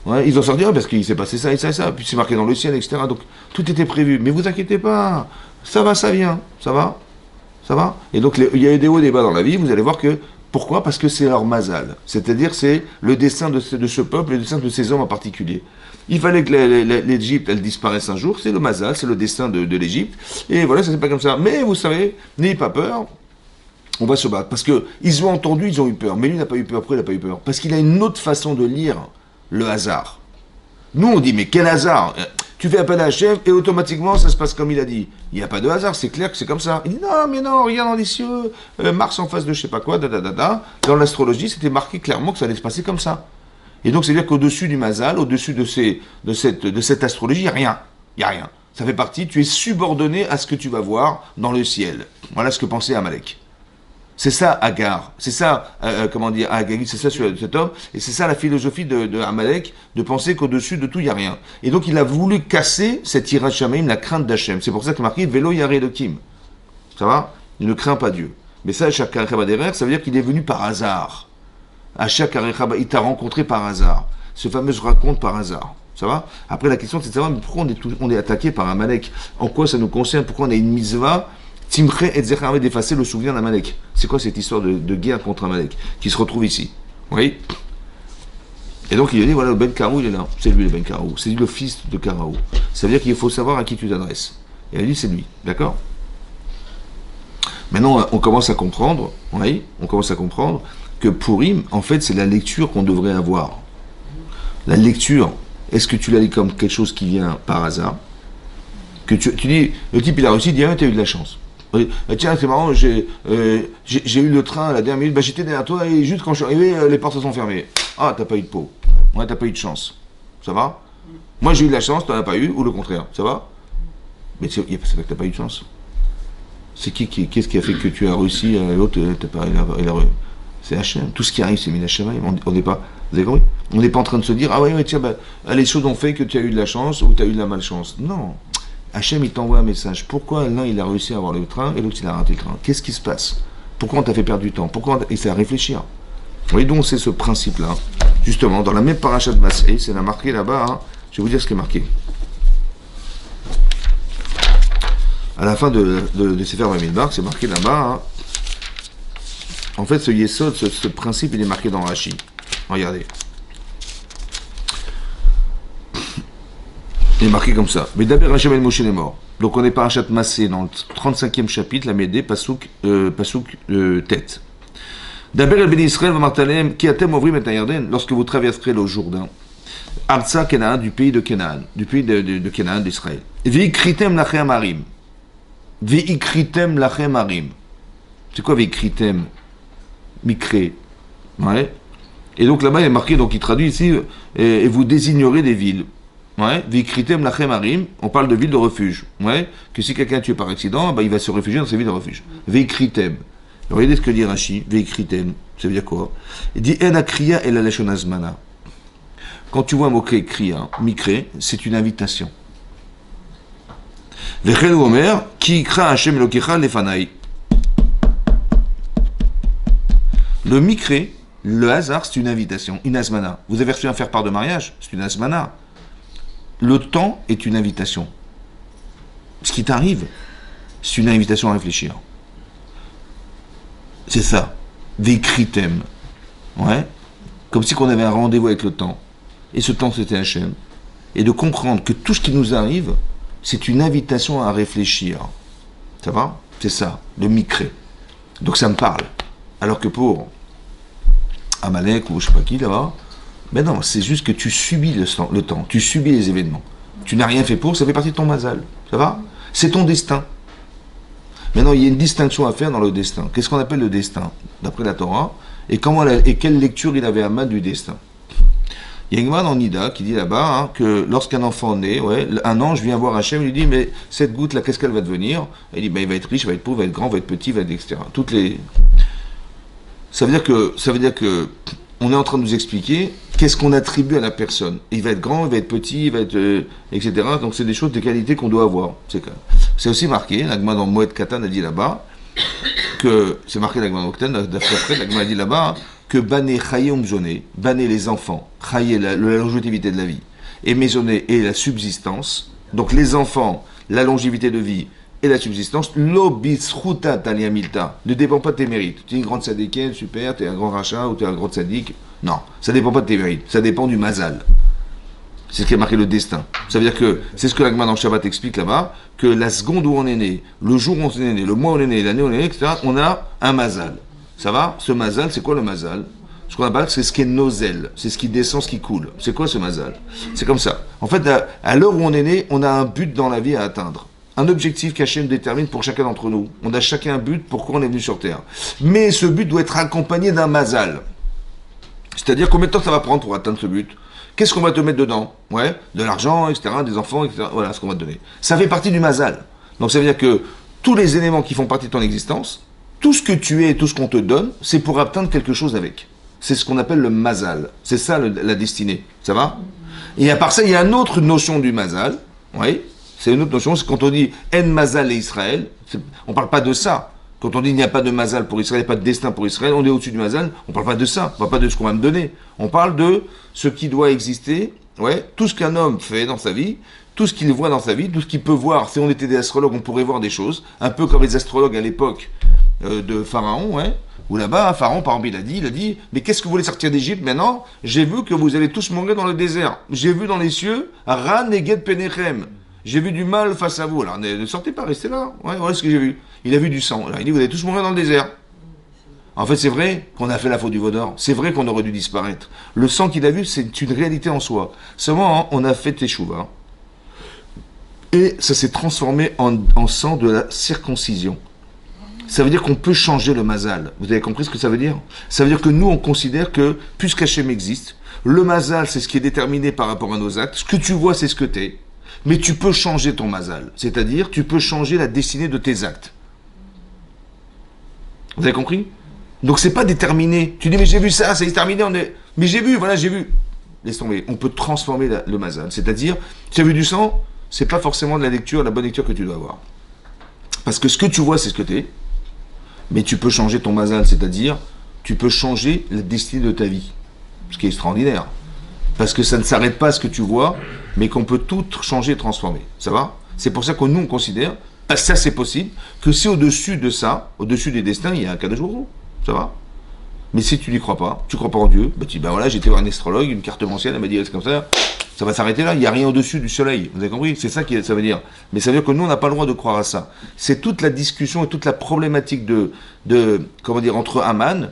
Ouais, ils ont sorti parce qu'il s'est passé ça et ça et ça. Puis c'est marqué dans le ciel, etc. Donc tout était prévu. Mais vous inquiétez pas, ça va, ça vient, ça va. Ça va? Et donc, il y a eu des hauts et des bas dans la vie, vous allez voir que, pourquoi? Parce que c'est leur mazal. C'est-à-dire, c'est le destin de ce peuple, le destin de ces hommes en particulier. Il fallait que l'Égypte, elle disparaisse un jour, c'est le mazal, c'est le destin de l'Égypte. Et voilà, ça c'est pas comme ça. Mais vous savez, n'ayez pas peur, on va se battre. Parce qu'ils ont entendu, ils ont eu peur. Mais lui n'a pas eu peur. Pourquoi il n'a pas eu peur? Parce qu'il a une autre façon de lire le hasard. Nous, on dit, mais quel hasard? Tu fais appel à Hachem et automatiquement ça se passe comme il a dit. Il n'y a pas de hasard, c'est clair que c'est comme ça. Il dit non, mais non, regarde dans les cieux, Mars en face de je sais pas quoi, Dans l'astrologie, c'était marqué clairement que ça allait se passer comme ça. Et donc, c'est-à-dire qu'au-dessus du mazal, au-dessus de cette astrologie, il n'y a rien. Il n'y a rien. Ça fait partie, tu es subordonné à ce que tu vas voir dans le ciel. Voilà ce que pensait Amalek. C'est ça Agar, c'est ça, Agagi, c'est ça cet homme, et c'est ça la philosophie de Amalek, de penser qu'au-dessus de tout, il n'y a rien. Et donc il a voulu casser cette Yirat Shamayim, la crainte d'Hachem. C'est pour ça qu'il a marqué Velo Yare Elokim. Ça va? Il ne craint pas Dieu. Mais ça, Achak Karecha Baderer, ça veut dire qu'il est venu par hasard. Achak Karecha, il t'a rencontré par hasard. Ce fameux raconte par hasard. Ça va? Après la question c'est de savoir mais pourquoi on est attaqué par Amalek? En quoi ça nous concerne? Pourquoi on a une mitzvah? Timché et Zechar d'effacer le souvenir d'Amalek. C'est quoi cette histoire de guerre contre Amalek qui se retrouve ici? Oui. Et donc il a dit, voilà, le Ben Karou, il est là. C'est lui le Ben Karou. C'est lui le fils de Karaou. Ça veut dire qu'il faut savoir à qui tu t'adresses. Et il a dit, c'est lui. D'accord? Maintenant, on commence à comprendre, oui, on commence à comprendre que Purim, en fait, c'est la lecture qu'on devrait avoir. La lecture, est-ce que tu la lis comme quelque chose qui vient par hasard? Que tu dis, le type il a réussi, il dit, ah, tu as eu de la chance. Tiens, c'est marrant, j'ai eu le train à la dernière minute, bah, j'étais derrière toi et juste quand je suis arrivé, les portes se sont fermées. Ah, t'as pas eu de peau. Ouais, t'as pas eu de chance. Ça va? Moi, j'ai eu de la chance, t'en as pas eu, ou le contraire. Ça va? Mais c'est pas que t'as pas eu de chance. C'est qu'est-ce qui a fait que tu as réussi, l'autre, c'est Hachem. Tout ce qui arrive, c'est Min Hashemayim. On n'est pas, vous avez compris? On n'est pas en train de se dire, ah ouais, tiens, bah, les choses ont fait que tu as eu de la chance ou tu as eu de la malchance. Non. Hachem, il t'envoie un message. Pourquoi l'un, il a réussi à avoir le train et l'autre, il a raté le train? Qu'est-ce qui se passe? Pourquoi on t'a fait perdre du temps? Et c'est à réfléchir. Vous voyez donc, c'est ce principe-là. Justement, dans la même paracha de Masé, c'est marqué là-bas, hein, je vais vous dire ce qui est marqué. À la fin de Sefer Bamidbar, c'est marqué là-bas. Hein. En fait, ce Yesod, ce principe, il est marqué dans Rashi. Regardez. Il est marqué comme ça. Mais d'abord, Hachem el Moshe est mort. Donc on est parachat Massé dans le 35e chapitre, la Médée, Pasouk tête. D'abord, el Ben Israël va martalem, qui atem ovrim et Yarden, lorsque vous traverserez le Jourdain. Artsa Kenaan, du pays de Kenaan, du pays de Kenaan, d'Israël. Veikritem lachem harim. Veikritem lachem harim. C'est quoi Veikritem? Mikré. Ouais. Et donc là-bas, il est marqué, donc il traduit ici, et vous désignerez des villes. Ouais. Veikritem lachem harim, on parle de villes de refuge. Ouais. Que si quelqu'un est tué par accident, bah, il va se réfugier dans ces villes de refuge. Veikritem. Regardez ce que dit Rashi, Veikritem. Ça veut dire quoi? Il dit En akriya el alashon azmana. Quand tu vois un mot-clé kriya, mikré, c'est une invitation. Vechel Omer, ki ikra Hashem Elokecha lefanai. Le mikré, le hasard, c'est une invitation, une asmana. Vous avez reçu un faire-part de mariage, c'est une asmana. Le temps est une invitation. Ce qui t'arrive, c'est une invitation à réfléchir. C'est ça. Veikritem. Ouais. Comme si on avait un rendez-vous avec le temps. Et ce temps, c'était Hachem. Et de comprendre que tout ce qui nous arrive, c'est une invitation à réfléchir. Ça va? C'est ça, le mikré. Donc ça me parle. Alors que pour Amalek ou je sais pas qui là-bas, ben non, c'est juste que tu subis le temps, tu subis les événements. Tu n'as rien fait pour, ça fait partie de ton mazal. Ça va? C'est ton destin. Maintenant, il y a une distinction à faire dans le destin. Qu'est-ce qu'on appelle le destin, d'après la Torah, et quelle lecture il avait à main du destin? Il y a une dans Nida qui dit là-bas hein, que lorsqu'un enfant naît, ouais, un ange vient voir Hachem, il lui dit mais cette goutte là, qu'est-ce qu'elle va devenir? Il dit ben, il va être riche, il va être pauvre, il va être grand, il va être petit, il va être etc. Toutes les. Ça veut dire que on est en train de nous expliquer qu'est-ce qu'on attribue à la personne. Il va être grand, il va être petit, il va être etc. Donc c'est des choses, des qualités qu'on doit avoir. C'est aussi marqué. L'Agma dans Moed Katan a dit là-bas que c'est marqué l'Agma dans Katan. D'après l'Agma a dit là-bas. Que bané chaye umzoné, bané les enfants, chaye la longévité de la vie, et maisonné et la subsistance, donc les enfants, la longévité de vie et la subsistance, l'obisruta taliamilta, ne dépend pas de tes mérites. Tu es une grande sadékienne, super, tu es un grand rachat ou tu es un grand sadique. Non, ça dépend pas de tes mérites, ça dépend du mazal. C'est ce qui a marqué le destin. Ça veut dire que, c'est ce que l'Agma dans Shabbat explique là-bas, que la seconde où on est né, le jour où on est né, le mois où on est né, l'année où on est né, etc., on a un mazal. Ça va? Ce mazal, c'est quoi le mazal? Ce qu'on appelle, c'est ce qui est nozel. C'est ce qui descend, ce qui coule. C'est quoi ce mazal? C'est comme ça. En fait, à l'heure où on est né, on a un but dans la vie à atteindre. Un objectif qu'Hachem détermine pour chacun d'entre nous. On a chacun un but pourquoi on est venu sur Terre. Mais ce but doit être accompagné d'un mazal. C'est-à-dire combien de temps ça va prendre pour atteindre ce but? Qu'est-ce qu'on va te mettre dedans? Ouais, de l'argent, etc., des enfants, etc. Voilà ce qu'on va te donner. Ça fait partie du mazal. Donc ça veut dire que tous les éléments qui font partie de ton existence, tout ce que tu es et tout ce qu'on te donne, c'est pour atteindre quelque chose avec. C'est ce qu'on appelle le mazal. C'est ça la destinée. Ça va? Et à part ça, il y a une autre notion du mazal. Oui, c'est une autre notion. C'est quand on dit en mazal et Israël, on ne parle pas de ça. Quand on dit il n'y a pas de mazal pour Israël, il n'y a pas de destin pour Israël, on est au-dessus du mazal, on ne parle pas de ça. On ne parle pas de ce qu'on va me donner. On parle de ce qui doit exister. Ouais, tout ce qu'un homme fait dans sa vie, tout ce qu'il voit dans sa vie, tout ce qu'il peut voir. Si on était des astrologues, on pourrait voir des choses. Un peu comme les astrologues à l'époque de Pharaon, ouais. Où là-bas, Pharaon, par exemple, il a dit, mais qu'est-ce que vous voulez sortir d'Égypte maintenant? J'ai vu que vous allez tous mourir dans le désert. J'ai vu dans les cieux, Ran Neged Penechem. J'ai vu du mal face à vous. Alors ne sortez pas, restez là. Ouais, voilà ce que j'ai vu. Il a vu du sang. Alors il dit, vous allez tous mourir dans le désert. En fait, c'est vrai qu'on a fait la faute du veau d'or. C'est vrai qu'on aurait dû disparaître. Le sang qu'il a vu, c'est une réalité en soi. Seulement, hein, on a fait Teshuvah. Et ça s'est transformé en sang de la circoncision. Ça veut dire qu'on peut changer le mazal. Vous avez compris ce que ça veut dire? Ça veut dire que nous, on considère que, puisqu'Hachem existe, le mazal, c'est ce qui est déterminé par rapport à nos actes. Ce que tu vois, c'est ce que tu es. Mais tu peux changer ton mazal. C'est-à-dire, tu peux changer la destinée de tes actes. Vous avez compris? Donc c'est pas déterminé. Tu dis, mais j'ai vu ça, c'est déterminé, mais j'ai vu, voilà, j'ai vu. Laisse tomber. On peut transformer le mazal. C'est-à-dire, tu as vu du sang, c'est pas forcément de la lecture, la bonne lecture que tu dois avoir. Parce que ce que tu vois, c'est ce que tu es. Mais tu peux changer ton mazal, c'est-à-dire, tu peux changer la destinée de ta vie. Ce qui est extraordinaire. Parce que ça ne s'arrête pas à ce que tu vois, mais qu'on peut tout changer et transformer. Ça va? C'est pour ça que nous, on considère, ça c'est possible, que si au-dessus de ça, au-dessus des destins, il y a un cas de jour. Ça va? Mais si tu n'y crois pas, tu crois pas en Dieu, bah tu dis, ben voilà, j'étais voir un astrologue, une carte mentale, elle m'a dit, c'est comme ça va s'arrêter là, il n'y a rien au-dessus du soleil. Vous avez compris? C'est ça que ça veut dire. Mais ça veut dire que nous, on n'a pas le droit de croire à ça. C'est toute la discussion et toute la problématique comment dire, entre Aman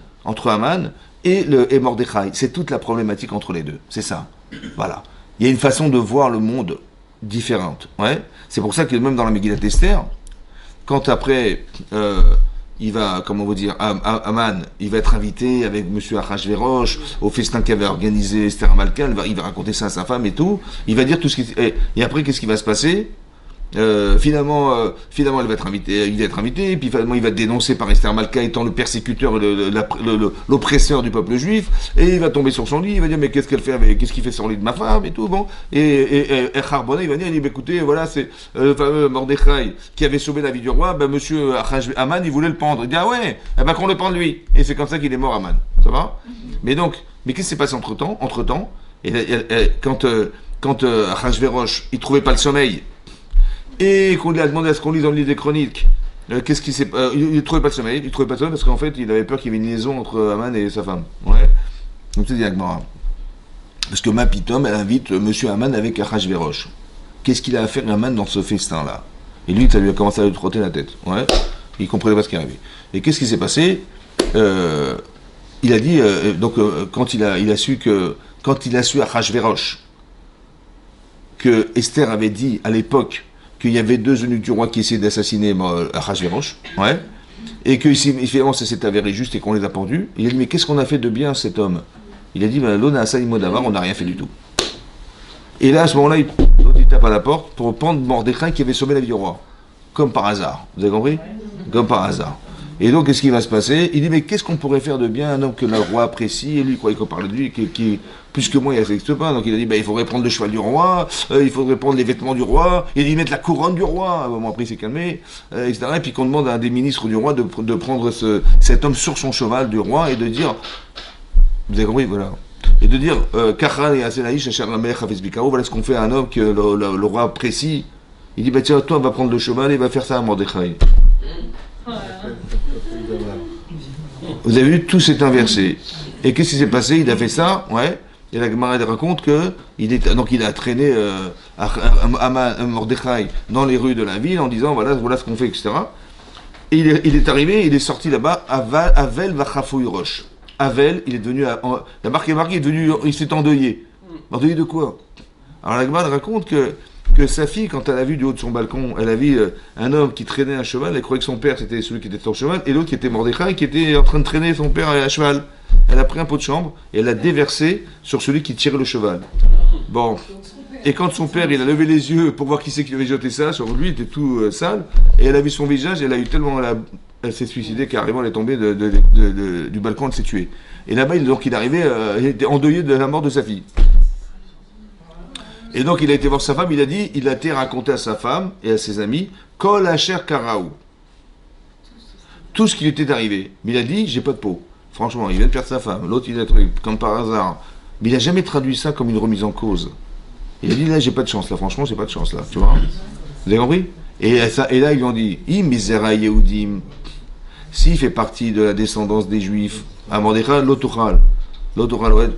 et Mordechai. C'est toute la problématique entre les deux. C'est ça. Voilà. Il y a une façon de voir le monde différente. Ouais. C'est pour ça que même dans la Megillat Esther, quand après, il va, comment vous dire, Aman, il va être invité avec monsieur Achashverosh au festin qu'avait organisé Esther Malka, il va raconter ça à sa femme et tout, il va dire tout ce qui... Et après, qu'est-ce qui va se passer? Finalement, il va être invité, et puis finalement, il va être dénoncé par Esther Malka étant le persécuteur, l'oppresseur du peuple juif, et il va tomber sur son lit, il va dire, mais qu'est-ce qu'il fait sur le lit de ma femme, et tout, bon, et Charbonnet, il va dire, écoutez, voilà, c'est le fameux Mordechai qui avait sauvé la vie du roi, ben, monsieur Aman, il voulait le pendre, il dit, ah ouais, eh ben, qu'on le pende lui, et c'est comme ça qu'il est mort, Aman, ça va? Mais donc, qu'est-ce qui s'est passé entre-temps, quand Achashverosh, il trouvait pas le sommeil, et qu'on lui a demandé à ce qu'on lise dans le livre des chroniques, qu'est-ce qui s'est... il ne trouvait pas de sommeil, parce qu'en fait, il avait peur qu'il y ait une liaison entre Aman et sa femme. Ouais. Donc c'est directement. Parce que Mapitom, elle invite monsieur Aman avec Achashverosh. Qu'est-ce qu'il a à faire Aman dans ce festin-là? Et lui, ça lui a commencé à lui trotter la tête. Ouais. Il comprenait pas ce qui arrivait. Et qu'est-ce qui s'est passé? Il a dit, quand il a su Achashverosh que Esther avait dit à l'époque qu'il y avait deux eunuques du roi qui essayaient d'assassiner Achashverosh, ouais, et que finalement ça s'est avéré juste et qu'on les a pendus. Il a dit, mais qu'est-ce qu'on a fait de bien cet homme? Il a dit, l'on a assailli Modavar, on n'a rien fait du tout. Et là, à ce moment-là, il tape à la porte pour pendre Mordechai qui avait sauvé la vie du roi. Comme par hasard. Vous avez compris? Comme par hasard. Et donc, qu'est-ce qui va se passer? Il dit, mais qu'est-ce qu'on pourrait faire de bien un homme que le roi apprécie? Et lui, il croyait qu'on parlait de lui, qui plus que moi, il n'existe pas. Donc, il a dit, il faudrait prendre le cheval du roi, il faudrait prendre les vêtements du roi, il a dit, mettre la couronne du roi. Bon, après, il s'est calmé, etc. Et puis qu'on demande à un des ministres du roi de prendre cet homme sur son cheval du roi et de dire, vous avez compris, voilà. Et de dire, Kachan et Asenaïch, voilà ce qu'on fait à un homme que le roi apprécie. Il dit, tiens, toi, va prendre le cheval et va faire ça à Mordechai. Vous avez vu, tout s'est inversé. Et qu'est-ce qui s'est passé? Il a fait ça, ouais. Et la Gemara raconte que il a traîné Mordechai dans les rues de la ville en disant voilà ce qu'on fait, etc. Et il est arrivé, il est sorti là-bas, Avel Vachafouy Roche. Avel, il est devenu, la marque est marquée, il s'est endeuillé. Endeuillé de quoi? Alors la Gemara raconte que sa fille, quand elle a vu du haut de son balcon, elle a vu un homme qui traînait un cheval, elle croyait que son père c'était celui qui était sur le cheval, et l'autre qui était Mordechai, qui était en train de traîner son père à cheval. Elle a pris un pot de chambre et elle l'a déversé sur celui qui tirait le cheval. Bon. Et quand son père, il a levé les yeux pour voir qui c'est qui avait jeté ça, sur lui, il était tout sale, et elle a vu son visage, elle a eu tellement... Elle s'est suicidée carrément, elle est tombée du balcon, elle s'est tuée. Et là-bas, donc il est arrivé, il était endeuillé de la mort de sa fille. Et donc il a été voir sa femme, il a été raconté à sa femme et à ses amis, Kol Asher Karaou. Tout ce qui lui était arrivé. Mais il a dit, j'ai pas de peau. Franchement, il vient de perdre sa femme. L'autre, il a truc, comme par hasard. Mais il n'a jamais traduit ça comme une remise en cause. Il a dit, là, j'ai pas de chance, là, franchement, j'ai pas de chance, là. Tu vois? Vous avez compris? Et là, ils lui ont dit, Misera Yehudim. s'il fait partie de la descendance des Juifs, à Mordechai, l'Otuchal. L'Otuchal, ouais.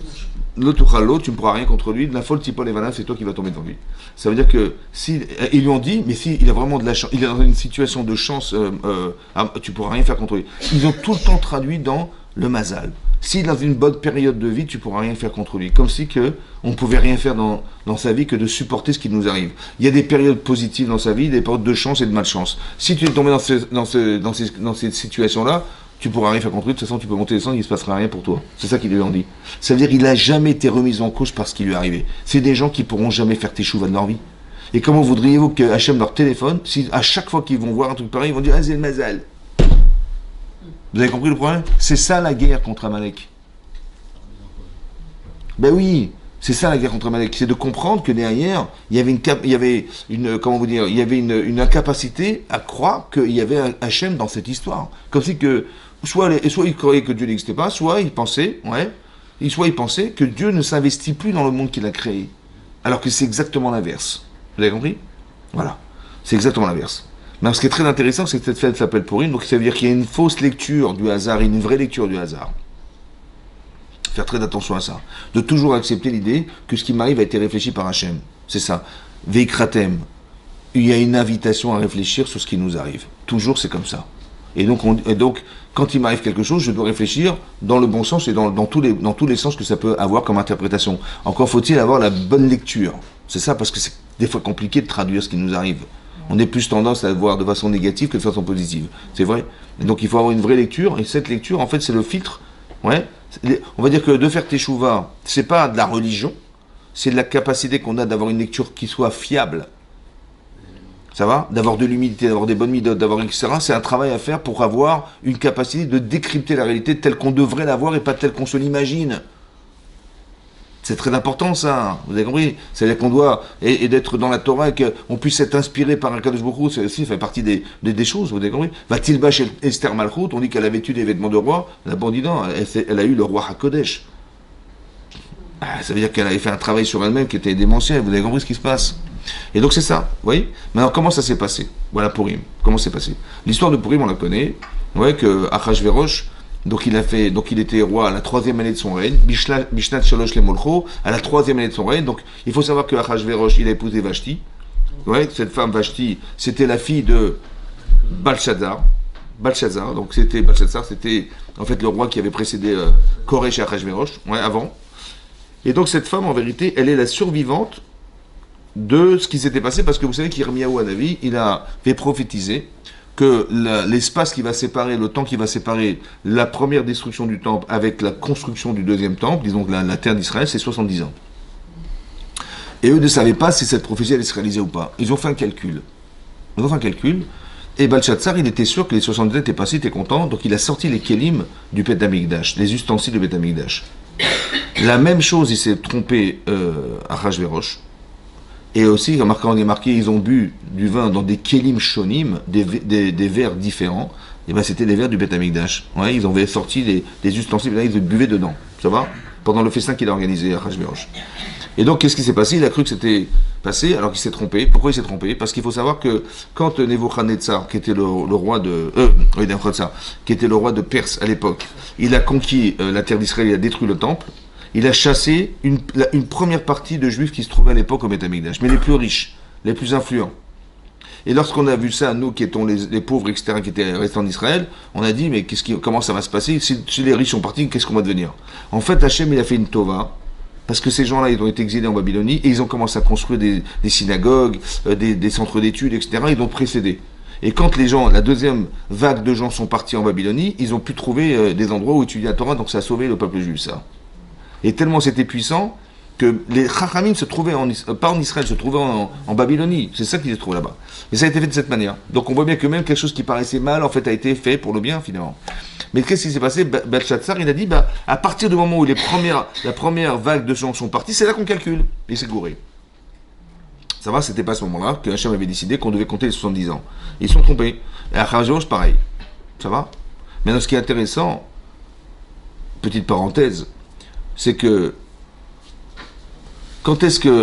L'Otuchal, tu ne pourras rien contre lui. La folle Tipol et Vanaf, c'est toi qui vas tomber devant lui. Ça veut dire que, si, ils lui ont dit, mais s'il a vraiment de la chance, il est dans une situation de chance, tu ne pourras rien faire contre lui. Ils ont tout le temps traduit dans le Mazal. S'il est dans une bonne période de vie, tu ne pourras rien faire contre lui. Comme si on ne pouvait rien faire dans sa vie que de supporter ce qui nous arrive. Il y a des périodes positives dans sa vie, des périodes de chance et de malchance. Si tu es tombé dans ces situations-là, tu ne pourras rien faire contre lui. De toute façon, tu peux monter et descendre, il ne se passera rien pour toi. C'est ça qu'il lui en dit. Ça veut dire qu'il n'a jamais été remis en cause par ce qui lui est arrivé. C'est des gens qui ne pourront jamais faire teshuva de leur vie. Et comment voudriez-vous que Hachem leur téléphone, si à chaque fois qu'ils vont voir un truc pareil, ils vont dire « Ah, c'est le mazal ». Vous avez compris le problème? C'est ça la guerre contre Amalek. Ben oui, c'est ça la guerre contre Amalek. C'est de comprendre que derrière, il y avait une incapacité à croire qu'il y avait un Hachem dans cette histoire. Comme si que, soit il croyait que Dieu n'existait pas, soit il pensait que Dieu ne s'investit plus dans le monde qu'il a créé. Alors que c'est exactement l'inverse. Vous avez compris? Voilà. C'est exactement l'inverse. Mais ce qui est très intéressant, c'est que cette fête s'appelle Purim, donc ça veut dire qu'il y a une fausse lecture du hasard et une vraie lecture du hasard. Faire très attention à ça. De toujours accepter l'idée que ce qui m'arrive a été réfléchi par Hachem. C'est ça. Veikratem. Il y a une invitation à réfléchir sur ce qui nous arrive. Toujours, c'est comme ça. Et donc, quand il m'arrive quelque chose, je dois réfléchir dans le bon sens et dans tous les sens que ça peut avoir comme interprétation. Encore faut-il avoir la bonne lecture. C'est ça, parce que c'est des fois compliqué de traduire ce qui nous arrive. On a plus tendance à le voir de façon négative que de façon positive. C'est vrai. Et donc il faut avoir une vraie lecture, et cette lecture, en fait, c'est le filtre. Ouais. On va dire que de faire teshuva, c'est pas de la religion, c'est de la capacité qu'on a d'avoir une lecture qui soit fiable. Ça va? D'avoir de l'humilité, d'avoir des bonnes midotes, d'avoir etc. C'est un travail à faire pour avoir une capacité de décrypter la réalité telle qu'on devrait la voir et pas telle qu'on se l'imagine. C'est très important ça, vous avez compris? C'est-à-dire qu'on doit, et d'être dans la Torah, qu'on puisse être inspiré par un Kadosh Baruch Hu, c'est aussi fait partie des choses, vous avez compris? Va-t-il bâcher Esther Malchut, on dit qu'elle a vêtu des vêtements de roi, d'abord dit non, elle a eu le roi HaKodesh. Ça veut dire qu'elle avait fait un travail sur elle-même qui était démentiel, vous avez compris ce qui se passe? Et donc c'est ça, vous voyez? Maintenant comment ça s'est passé? Voilà Purim, comment c'est passé? L'histoire de Purim on la connaît, vous voyez que Achashverosh, donc il était roi à la 3e année de son règne, Bishnat Shalosh le Molcho, à la 3e année de son règne. Donc il faut savoir que Achashverosh, il a épousé Vashti. Ouais, cette femme Vashti, c'était la fille de Belshazzar. Donc Belshazzar, c'était en fait le roi qui avait précédé Koresh et Achashverosh, ouais, avant. Et donc cette femme, en vérité, elle est la survivante de ce qui s'était passé, parce que vous savez qu'Yirmiyahu Hanavi, il a fait prophétiser que l'espace qui va séparer, le temps qui va séparer la première destruction du temple avec la construction du deuxième temple, disons que la terre d'Israël, c'est 70 ans. Et eux ne savaient pas si cette prophétie allait se réaliser ou pas. Ils ont fait un calcul. Et Belshazzar, il était sûr que les 70 ans étaient passés, il était content, donc il a sorti les kélim du Beth Amikdash, les ustensiles du Beth Amikdash. La même chose, il s'est trompé à Achashverosh. Et aussi, on est marqué, ils ont bu du vin dans des kélim shonim, des verres différents. Et bien, c'était des verres du Beth Amikdash. Ouais, ils avaient sorti des ustensiles, là, ils buvaient dedans. Ça va? Pendant le festin qu'il a organisé à Achashverosh. Et donc, qu'est-ce qui s'est passé? Il a cru que c'était passé, alors qu'il s'est trompé. Pourquoi il s'est trompé? Parce qu'il faut savoir que quand Nebuchadnezzar, qui était le roi de Perse à l'époque, il a conquis la terre d'Israël, il a détruit le temple. Il a chassé une première partie de juifs qui se trouvaient à l'époque au Beth Amikdash, mais les plus riches, les plus influents. Et lorsqu'on a vu ça, nous qui étions les pauvres, etc., qui étaient restés en Israël, on a dit, mais comment ça va se passer? Si les riches sont partis, qu'est-ce qu'on va devenir? En fait, Hachem, il a fait une tova, parce que ces gens-là, ils ont été exilés en Babylonie, et ils ont commencé à construire des synagogues, des centres d'études, etc., ils ont précédé. Et quand la deuxième vague de gens sont partis en Babylonie, ils ont pu trouver des endroits où étudier la Torah, donc ça a sauvé le peuple juif, ça. Et tellement c'était puissant que les Chachamim se trouvaient pas en Israël, se trouvaient en Babylonie. C'est ça qu'ils se trouvaient là-bas. Mais ça a été fait de cette manière. Donc on voit bien que même quelque chose qui paraissait mal, en fait, a été fait pour le bien, finalement. Mais qu'est-ce qui s'est passé? Belshazzar, il a dit, à partir du moment où la première vague de gens sont partis, c'est là qu'on calcule. Et c'est gouré. Ça va, c'était pas à ce moment-là que Hachem avait décidé qu'on devait compter les 70 ans. Ils se sont trompés. Et à Achashverosh, pareil. Ça va? Maintenant, ce qui est intéressant, petite parenthèse, c'est que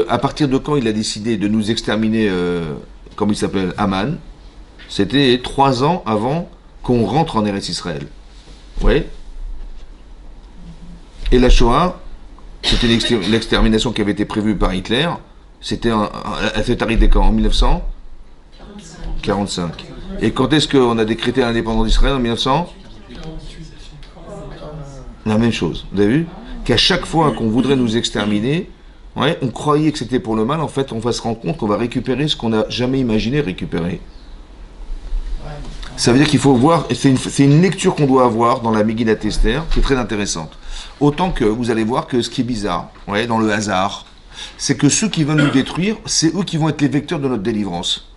à partir de quand il a décidé de nous exterminer, comme il s'appelle, Haman, c'était 3 ans avant qu'on rentre en Eretz Israël. Oui. Et la Shoah, c'était l'extermination qui avait été prévue par Hitler. Elle s'est arrêtée quand? En 1945. Et quand est-ce qu'on a décrété l'indépendance d'Israël? En 1900? La même chose. Vous avez vu? Qu'à chaque fois qu'on voudrait nous exterminer, ouais, on croyait que c'était pour le mal. En fait, on va se rendre compte qu'on va récupérer ce qu'on n'a jamais imaginé récupérer. Ça veut dire qu'il faut voir, et c'est une lecture qu'on doit avoir dans la Megillat Esther, qui est très intéressante. Autant que vous allez voir que ce qui est bizarre, ouais, dans le hasard, c'est que ceux qui veulent nous détruire, c'est eux qui vont être les vecteurs de notre délivrance.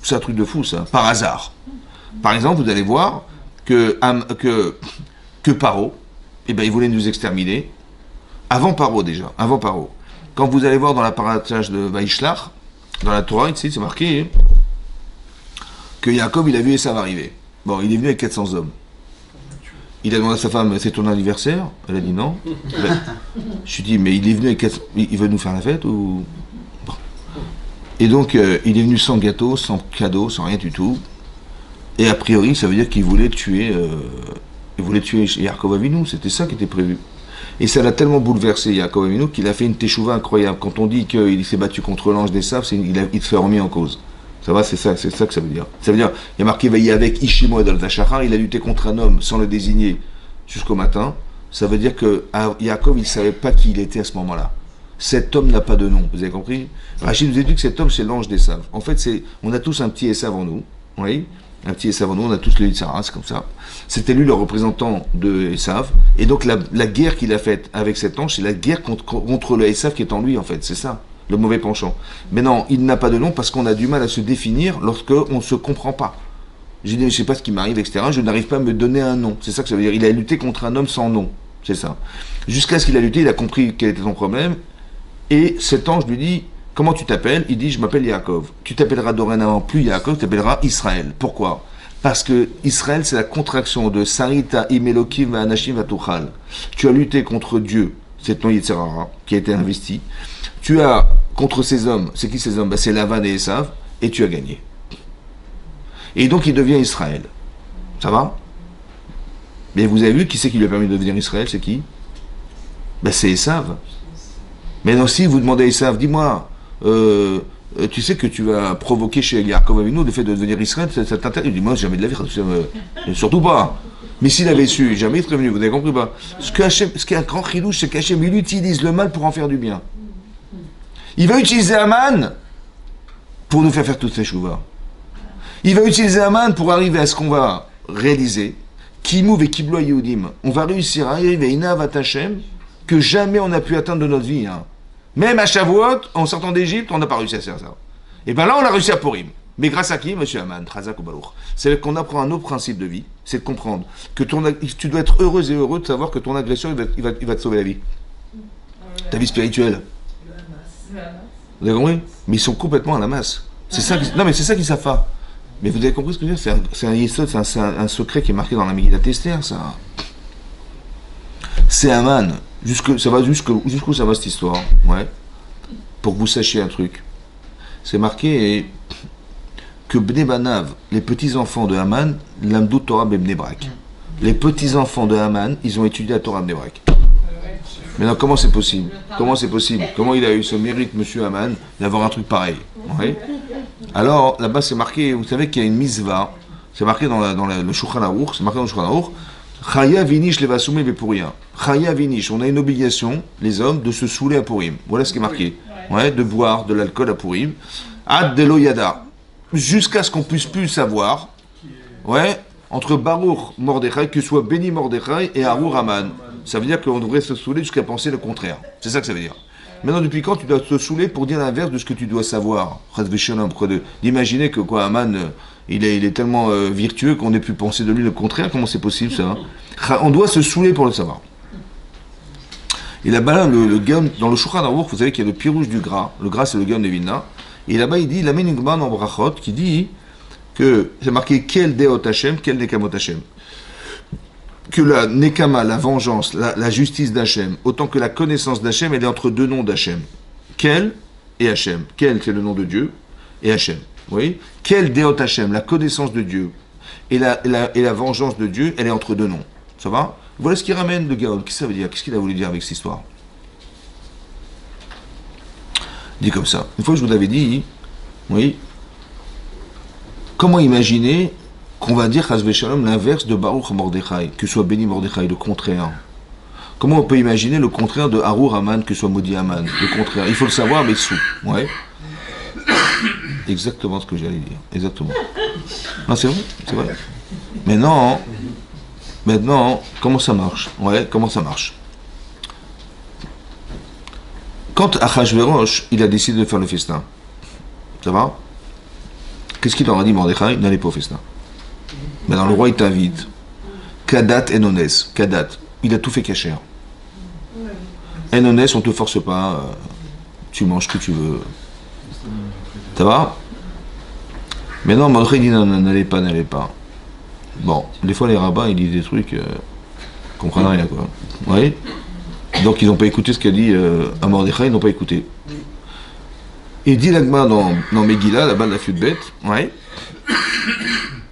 C'est un truc de fou, ça, par hasard. Par exemple, vous allez voir que Paro, eh ben, il voulait nous exterminer, avant Paro déjà, avant Paro. Quand vous allez voir dans la paratage de Vaishlach, dans la Torah, ici, c'est marqué, hein, que Yaakov, il a vu Esav arriver. Bon, il est venu avec 400 hommes. Il a demandé à sa femme, c'est ton anniversaire? Elle a dit non. Ben, je lui dis, mais il est venu avec 400... Il veut nous faire la fête ou... Bon. Et donc, il est venu sans gâteau, sans cadeau, sans rien du tout. Et a priori, ça veut dire qu'il voulait tuer... il voulait tuer Yaakov Avinu, c'était ça qui était prévu. Et ça l'a tellement bouleversé Yaakov Avinu qu'il a fait une teshuva incroyable. Quand on dit qu'il s'est battu contre l'ange d'Esav, il se fait remis en cause. Ça va, c'est ça que ça veut dire. Ça veut dire, il y a marqué veiller avec Ishimo et Al-Tashachar, il a lutté contre un homme sans le désigner jusqu'au matin. Ça veut dire que Yaakov, il ne savait pas qui il était à ce moment-là. Cet homme n'a pas de nom, vous avez compris? Rachid nous a dit que cet homme, c'est l'ange d'Esav. En fait, on a tous un petit Esav en nous, oui, un petit Esav en nous, on a tous le Yitzhara, c'est comme ça. C'était lui le représentant de Esav. Et donc, la guerre qu'il a faite avec cet ange, c'est la guerre contre le Esav qui est en lui, en fait, c'est ça. Le mauvais penchant. Mais non, il n'a pas de nom parce qu'on a du mal à se définir lorsqu'on ne se comprend pas. J'ai dit, je ne sais pas ce qui m'arrive, etc. Je n'arrive pas à me donner un nom. C'est ça que ça veut dire. Il a lutté contre un homme sans nom. C'est ça. Jusqu'à ce qu'il a lutté, il a compris quel était son problème. Et cet ange lui dit, comment tu t'appelles? Il dit, je m'appelle Yaakov. Tu t'appelleras dorénavant plus Yaakov, tu t'appelleras Israël. Pourquoi? Parce que Israël, c'est la contraction de Sarita Imelokim va Anashim va Tuchal. Tu as lutté contre Dieu, c'est ton Yitzhara, qui a été investi. Tu as, contre ces hommes, c'est qui ces hommes? C'est Lavan et Esav, et tu as gagné. Et donc il devient Israël. Ça va? Mais vous avez vu qui c'est qui lui a permis de devenir Israël? C'est qui? C'est Esav. Mais non, si vous demandez à Esav, dis-moi, tu sais que tu vas provoquer chez Yaakov Avinu le fait de devenir Israël, ça t'intéresse? Il dit, moi, jamais de la vie, surtout pas. Mais s'il avait su, jamais il serait venu, vous avez compris pas? Ce qui est un grand chilouche, c'est qu'Hachem, il utilise le mal pour en faire du bien. Il va utiliser Aman pour nous faire toutes ces chouvas. Il va utiliser Aman pour arriver à ce qu'on va réaliser. Kimouv et Kiblo Yehudim. On va réussir à arriver à Inavat Hashem que jamais on n'a pu atteindre de notre vie. Hein. Même à Shavuot, en sortant d'Égypte, on n'a pas réussi à faire ça. Et bien là, on a réussi à Purim. Mais grâce à qui? Monsieur Aman, Chazak ou Baruch. C'est qu'on apprend un autre principe de vie, c'est de comprendre que tu dois être heureuse et heureux de savoir que ton agresseur, il va te sauver la vie. Ta vie spirituelle. Vous avez compris? Mais ils sont complètement à la masse. C'est ça non, mais c'est ça qu'ils savent pas. Mais vous avez compris ce que je veux dire? C'est un yesod, c'est un secret qui est marqué dans la Megillat Esther, ça. C'est Aman. Jusqu'où ça va cette histoire? Ouais. Pour que vous sachiez un truc. C'est marqué que Bnei Banav, les petits-enfants de Haman, l'Amdou Torah Bnei Brak. Les petits-enfants de Haman, ils ont étudié la Torah Bnei Brak. Maintenant, comment c'est possible? Comment il a eu ce mérite, monsieur Haman, d'avoir un truc pareil? Oui. Alors, là-bas, c'est marqué, vous savez qu'il y a une misva, c'est marqué dans le Shulchan Aruch, c'est marqué dans le Shulchan Aruch, Chaya vinish levasume bepuria. Chaya vinish, on a une obligation, les hommes, de se saouler à Purim. Voilà ce qui est marqué. Ouais, de boire de l'alcool à Purim. Ad delo yada. Jusqu'à ce qu'on puisse plus savoir, ouais, entre Baruch Mordechai, que ce soit béni Mordechai et Arur Haman. Ça veut dire qu'on devrait se saouler jusqu'à penser le contraire. C'est ça que ça veut dire. Maintenant, depuis quand tu dois te saouler pour dire l'inverse de ce que tu dois savoir? D'imaginer que quoi, Haman, il est tellement virtueux qu'on ait pu penser de lui le contraire. Comment c'est possible ça? On doit se saouler pour le savoir. Et là-bas, le gaon, dans le Shulchan Aruch, vous savez qu'il y a le pirouge du gras. Le gras, c'est le gaon de Vilna. Et là-bas, il dit, la Menigman en Brachot, qui dit que c'est marqué quel Deot Hashem, quel Nekamot Hashem. Que la Nekama, la vengeance, la justice d'Hachem, autant que la connaissance d'Hachem, elle est entre deux noms d'Hachem. Quel et Hachem. Quel, c'est le nom de Dieu, et Hachem. Oui. Quel Deot Hachem, la connaissance de Dieu. et la vengeance de Dieu, elle est entre deux noms. Ça va? Voilà ce qu'il ramène le Gaon. Qu'est-ce que ça veut dire? Qu'est-ce qu'il a voulu dire avec cette histoire? Il dit comme ça. Une fois, je vous l'avais dit, oui, comment imaginer qu'on va dire, Chas v'Shalom, l'inverse de Baruch Mordechai, que soit béni Mordechai, le contraire? Comment on peut imaginer le contraire de Harur Haman, que soit maudit Haman? Le contraire. Il faut le savoir, mais sous. Ouais. Exactement ce que j'allais dire. Exactement. Non, c'est vrai, c'est vrai. Maintenant, comment ça marche? Ouais, comment ça marche? Quand Achashverosh, il a décidé de faire le festin, ça va? Qu'est-ce qu'il leur a dit, Mordechai? N'allez pas au festin. Maintenant, le roi, il t'invite. Kadat Enones. Kadat. Il a tout fait cacher. Enones, on ne te force pas. Tu manges ce que tu veux. Ça va? Mais non, Mordechai dit non, n'allez pas, n'allez pas. Bon, des fois, les rabbins, ils disent des trucs, comprennent rien, quoi. Oui? Donc, ils n'ont pas écouté ce qu'a dit à Mordechai, ils n'ont pas écouté. Il dit l'agma dans Megillah, là-bas, la flûte bête, ouais.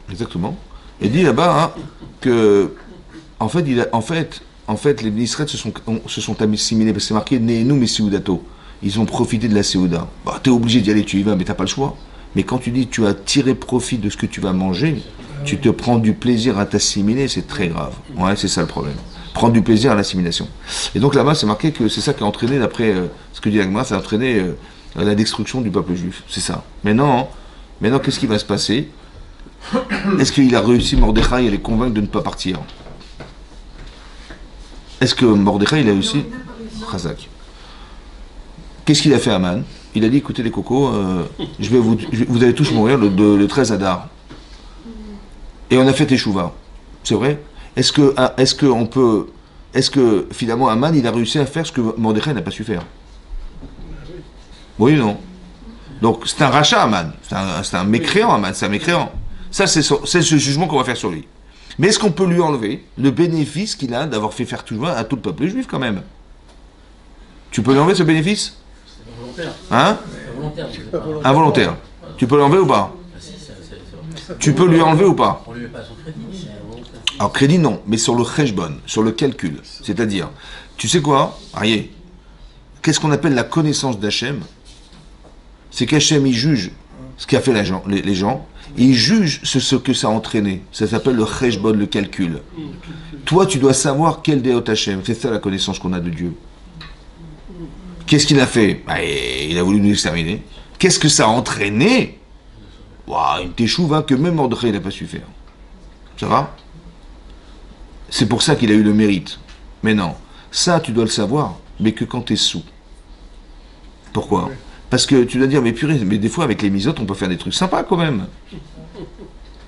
Exactement. Il dit là-bas hein, que, en fait, les Israël se sont assimilés, parce que c'est marqué Neenu Mesiudato. Ils ont profité de la Séouda. Bah, t'es obligé d'y aller, tu y vas, mais t'as pas le choix. Mais quand tu dis tu as tiré profit de ce que tu vas manger, tu te prends du plaisir à t'assimiler, c'est très grave. Ouais, c'est ça le problème. Prendre du plaisir à l'assimilation. Et donc là-bas, c'est marqué que c'est ça qui a entraîné, d'après ce que dit l'Agma, ça a entraîné la destruction du peuple juif. C'est ça. Maintenant, qu'est-ce qui va se passer? Est-ce qu'il a réussi, Mordechai, à les convaincre de ne pas partir? Est-ce que Mordechai, il a réussi? Chazak. Qu'est-ce qu'il a fait à Aman? Il a dit, écoutez les cocos, vous allez tous mourir le 13 Adar. Et on a fait Teshuvah. C'est vrai? Est-ce que finalement Aman, il a réussi à faire ce que Mordechai n'a pas su faire? Oui ou non? Donc c'est un rachat Aman. C'est un mécréant Aman, c'est un mécréant. Ça, c'est ce jugement qu'on va faire sur lui. Mais est-ce qu'on peut lui enlever le bénéfice qu'il a d'avoir fait faire Teshuvah à tout le peuple juif quand même? Tu peux lui enlever ce bénéfice? Hein? Involontaire. Tu peux l'enlever ou pas? Tu peux lui enlever ou pas? Alors crédit non, mais sur le cheshbon, sur le calcul. C'est-à-dire, tu sais quoi? Arié, qu'est-ce qu'on appelle la connaissance d'Hachem? C'est qu'Hachem, il juge ce qu'a fait les gens, et il juge ce que ça a entraîné. Ça s'appelle le cheshbon, le calcul. Toi, tu dois savoir quel déot Hachem. C'est ça la connaissance qu'on a de Dieu. Qu'est-ce qu'il a fait? Il a voulu nous exterminer. Qu'est-ce que ça a entraîné? Une teshuva que même Mordechai n'a pas su faire. Ça va? C'est pour ça qu'il a eu le mérite. Mais non, ça tu dois le savoir, mais que quand tu es sous. Pourquoi? Parce que tu dois dire, mais purée, mais des fois avec les misotes, on peut faire des trucs sympas quand même.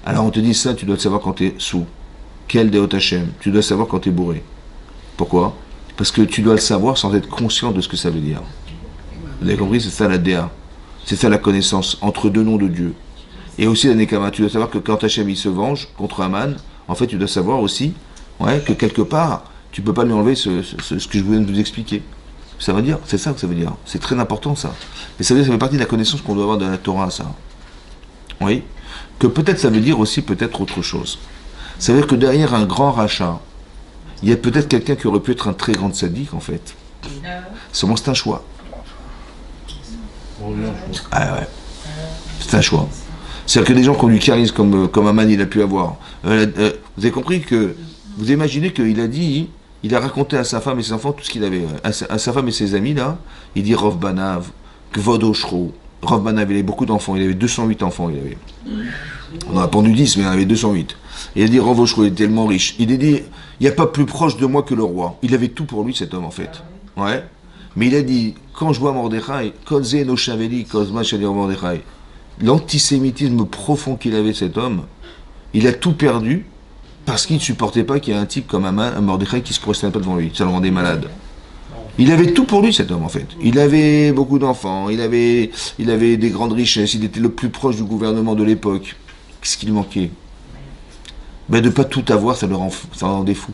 Alors on te dit ça, tu dois le savoir quand tu es sous. Quel Deot Hashem? Tu dois le savoir quand tu es bourré. Pourquoi? Parce que tu dois le savoir sans être conscient de ce que ça veut dire. Vous avez compris? C'est ça la DA. C'est ça la connaissance entre deux noms de Dieu. Et aussi la Nekama. Tu dois savoir que quand Hachem il se venge contre Aman, en fait tu dois savoir aussi que quelque part, tu ne peux pas lui enlever ce que je viens de vous expliquer. Ça veut dire, c'est ça que ça veut dire. C'est très important ça. Mais ça veut dire, ça fait partie de la connaissance qu'on doit avoir de la Torah, ça. Oui. Que peut-être ça veut dire aussi peut-être autre chose. Ça veut dire que derrière un grand rachat, il y a peut-être quelqu'un qui aurait pu être un très grand sadique en fait. Seulement c'est un choix. Ah ouais. C'est un choix. C'est-à-dire que des gens qui ont du charisme comme Aman il a pu avoir. Vous avez compris que, vous imaginez qu'il a dit, il a raconté à sa femme et ses enfants tout ce qu'il avait. À sa femme et ses amis là, il dit Rov Banav, Kvod Oshro. Rov Banav, il avait beaucoup d'enfants, il avait 208 enfants. Il avait. On en a pendu 10, mais il en avait 208. Et il a dit Rov Oshro, il est tellement riche. Il a dit, il n'y a pas plus proche de moi que le roi. Il avait tout pour lui cet homme en fait. Ouais. Mais il a dit, quand je vois Mordechai, Kozé no Shaveli, Kozma Shalir Mordechai, l'antisémitisme profond qu'il avait cet homme, il a tout perdu parce qu'il ne supportait pas qu'il y ait un type comme un Mordechai qui se prosterne pas devant lui. Ça le rendait malade. Il avait tout pour lui cet homme en fait. Il avait beaucoup d'enfants, il avait des grandes richesses, il était le plus proche du gouvernement de l'époque. Qu'est-ce qu'il manquait? De ne pas tout avoir, ça le rendait fou.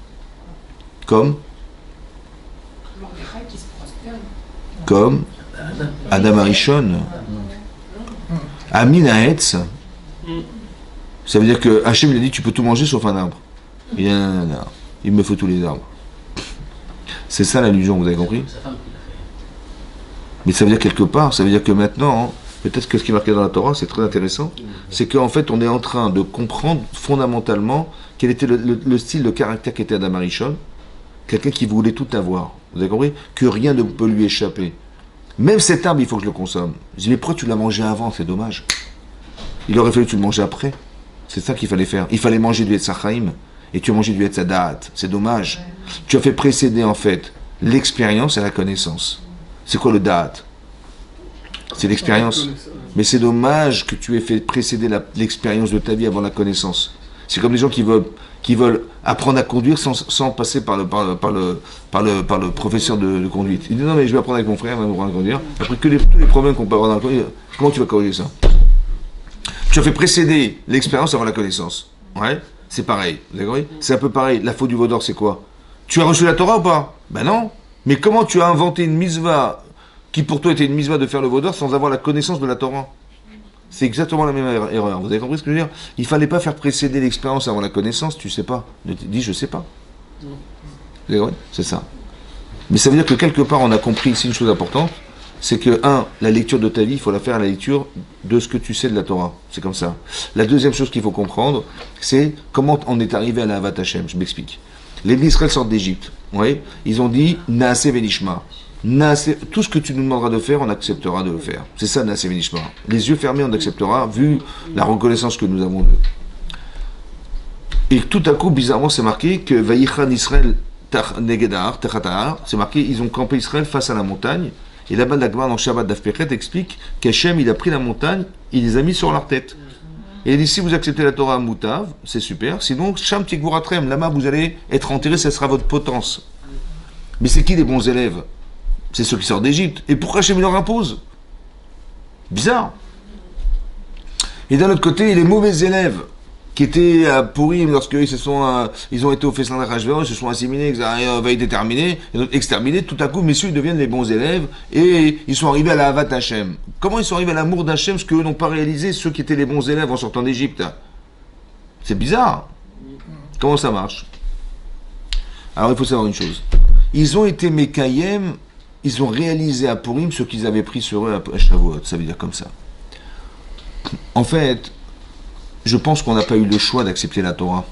Comme Adam Arishon. Amin Haetz, Ça veut dire que Hachem il a dit tu peux tout manger sauf un arbre. Il dit non, il me faut tous les arbres. C'est ça l'allusion, vous avez compris? Mais ça veut dire quelque part, ça veut dire que maintenant, hein, peut-être que ce qui est marqué dans la Torah, c'est très intéressant, c'est qu'en fait on est en train de comprendre fondamentalement quel était le style, le caractère qu'était Adam Arishon, quelqu'un qui voulait tout avoir. Vous avez compris? Que rien ne peut lui échapper. Même cet arbre, il faut que je le consomme. Je dis, mais pourquoi tu l'as mangé avant? C'est dommage. Il aurait fallu que tu le manges après. C'est ça qu'il fallait faire. Il fallait manger du Etzachaim et tu as mangé du Etzadat. C'est dommage. Tu as fait précéder en fait l'expérience à la connaissance. C'est quoi le Da'at? C'est l'expérience. Mais c'est dommage que tu aies fait précéder l'expérience de ta vie avant la connaissance. C'est comme les gens qui veulent apprendre à conduire sans passer par le professeur de conduite. Il dit non mais je vais apprendre avec mon frère, on va apprendre à conduire. Après tous les problèmes qu'on peut avoir dans la conduite, comment tu vas corriger ça? Tu as fait précéder l'expérience avant la connaissance. Ouais, c'est pareil. Vous avez compris? C'est un peu pareil. La faute du veau d'or, c'est quoi? Tu as reçu la Torah ou pas? Ben non. Mais comment tu as inventé une mitzvah qui pour toi était une mitzvah de faire le veau d'or sans avoir la connaissance de la Torah? C'est exactement la même erreur. Vous avez compris ce que je veux dire? Il ne fallait pas faire précéder l'expérience avant la connaissance, tu sais pas. Dis je sais pas. Vous avez compris? C'est ça. Mais ça veut dire que quelque part on a compris ici une chose importante, c'est que, la lecture de ta vie, il faut la faire à la lecture de ce que tu sais de la Torah. C'est comme ça. La deuxième chose qu'il faut comprendre, c'est comment on est arrivé à la Havat Hashem. Je m'explique. Les Israël sortent d'Égypte. Oui, ils ont dit Naaseh Venishma. Tout ce que tu nous demanderas de faire, on acceptera de le faire. C'est ça, Naaseh Venishma. Les yeux fermés, on acceptera, vu la reconnaissance que nous avons d'eux. Et tout à coup, bizarrement, c'est marqué que Vayichan Israël Negedar, Techatar, c'est marqué, ils ont campé Israël face à la montagne. Et là-bas, la Gemara dans Shabbat Daf Pechet explique qu'Hachem, il a pris la montagne, il les a mis sur leur tête. Et il dit, si vous acceptez la Torah Moutav, c'est super. Sinon, Sham Tikvuratrem, là-bas, vous allez être enterré, ça sera votre potence. Mais c'est qui les bons élèves? C'est ceux qui sortent d'Égypte. Et pourquoi Hachem leur impose? Bizarre. Et d'un autre côté, les mauvais élèves qui étaient à Purim lorsqu'ils ils ont été au festin d'Achashverosh, se sont assimilés, va être déterminés, exterminés, tout à coup, messieurs, ils deviennent les bons élèves et ils sont arrivés à la Havat Hashem. Comment ils sont arrivés à l'amour d'Hachem, ce qu'eux n'ont pas réalisé, ceux qui étaient les bons élèves en sortant d'Égypte? C'est bizarre. Comment ça marche? Alors il faut savoir une chose. Ils ont été Mekayem, ils ont réalisé à Purim ce qu'ils avaient pris sur eux à Shavuot. Ça veut dire comme ça. En fait, je pense qu'on n'a pas eu le choix d'accepter la Torah.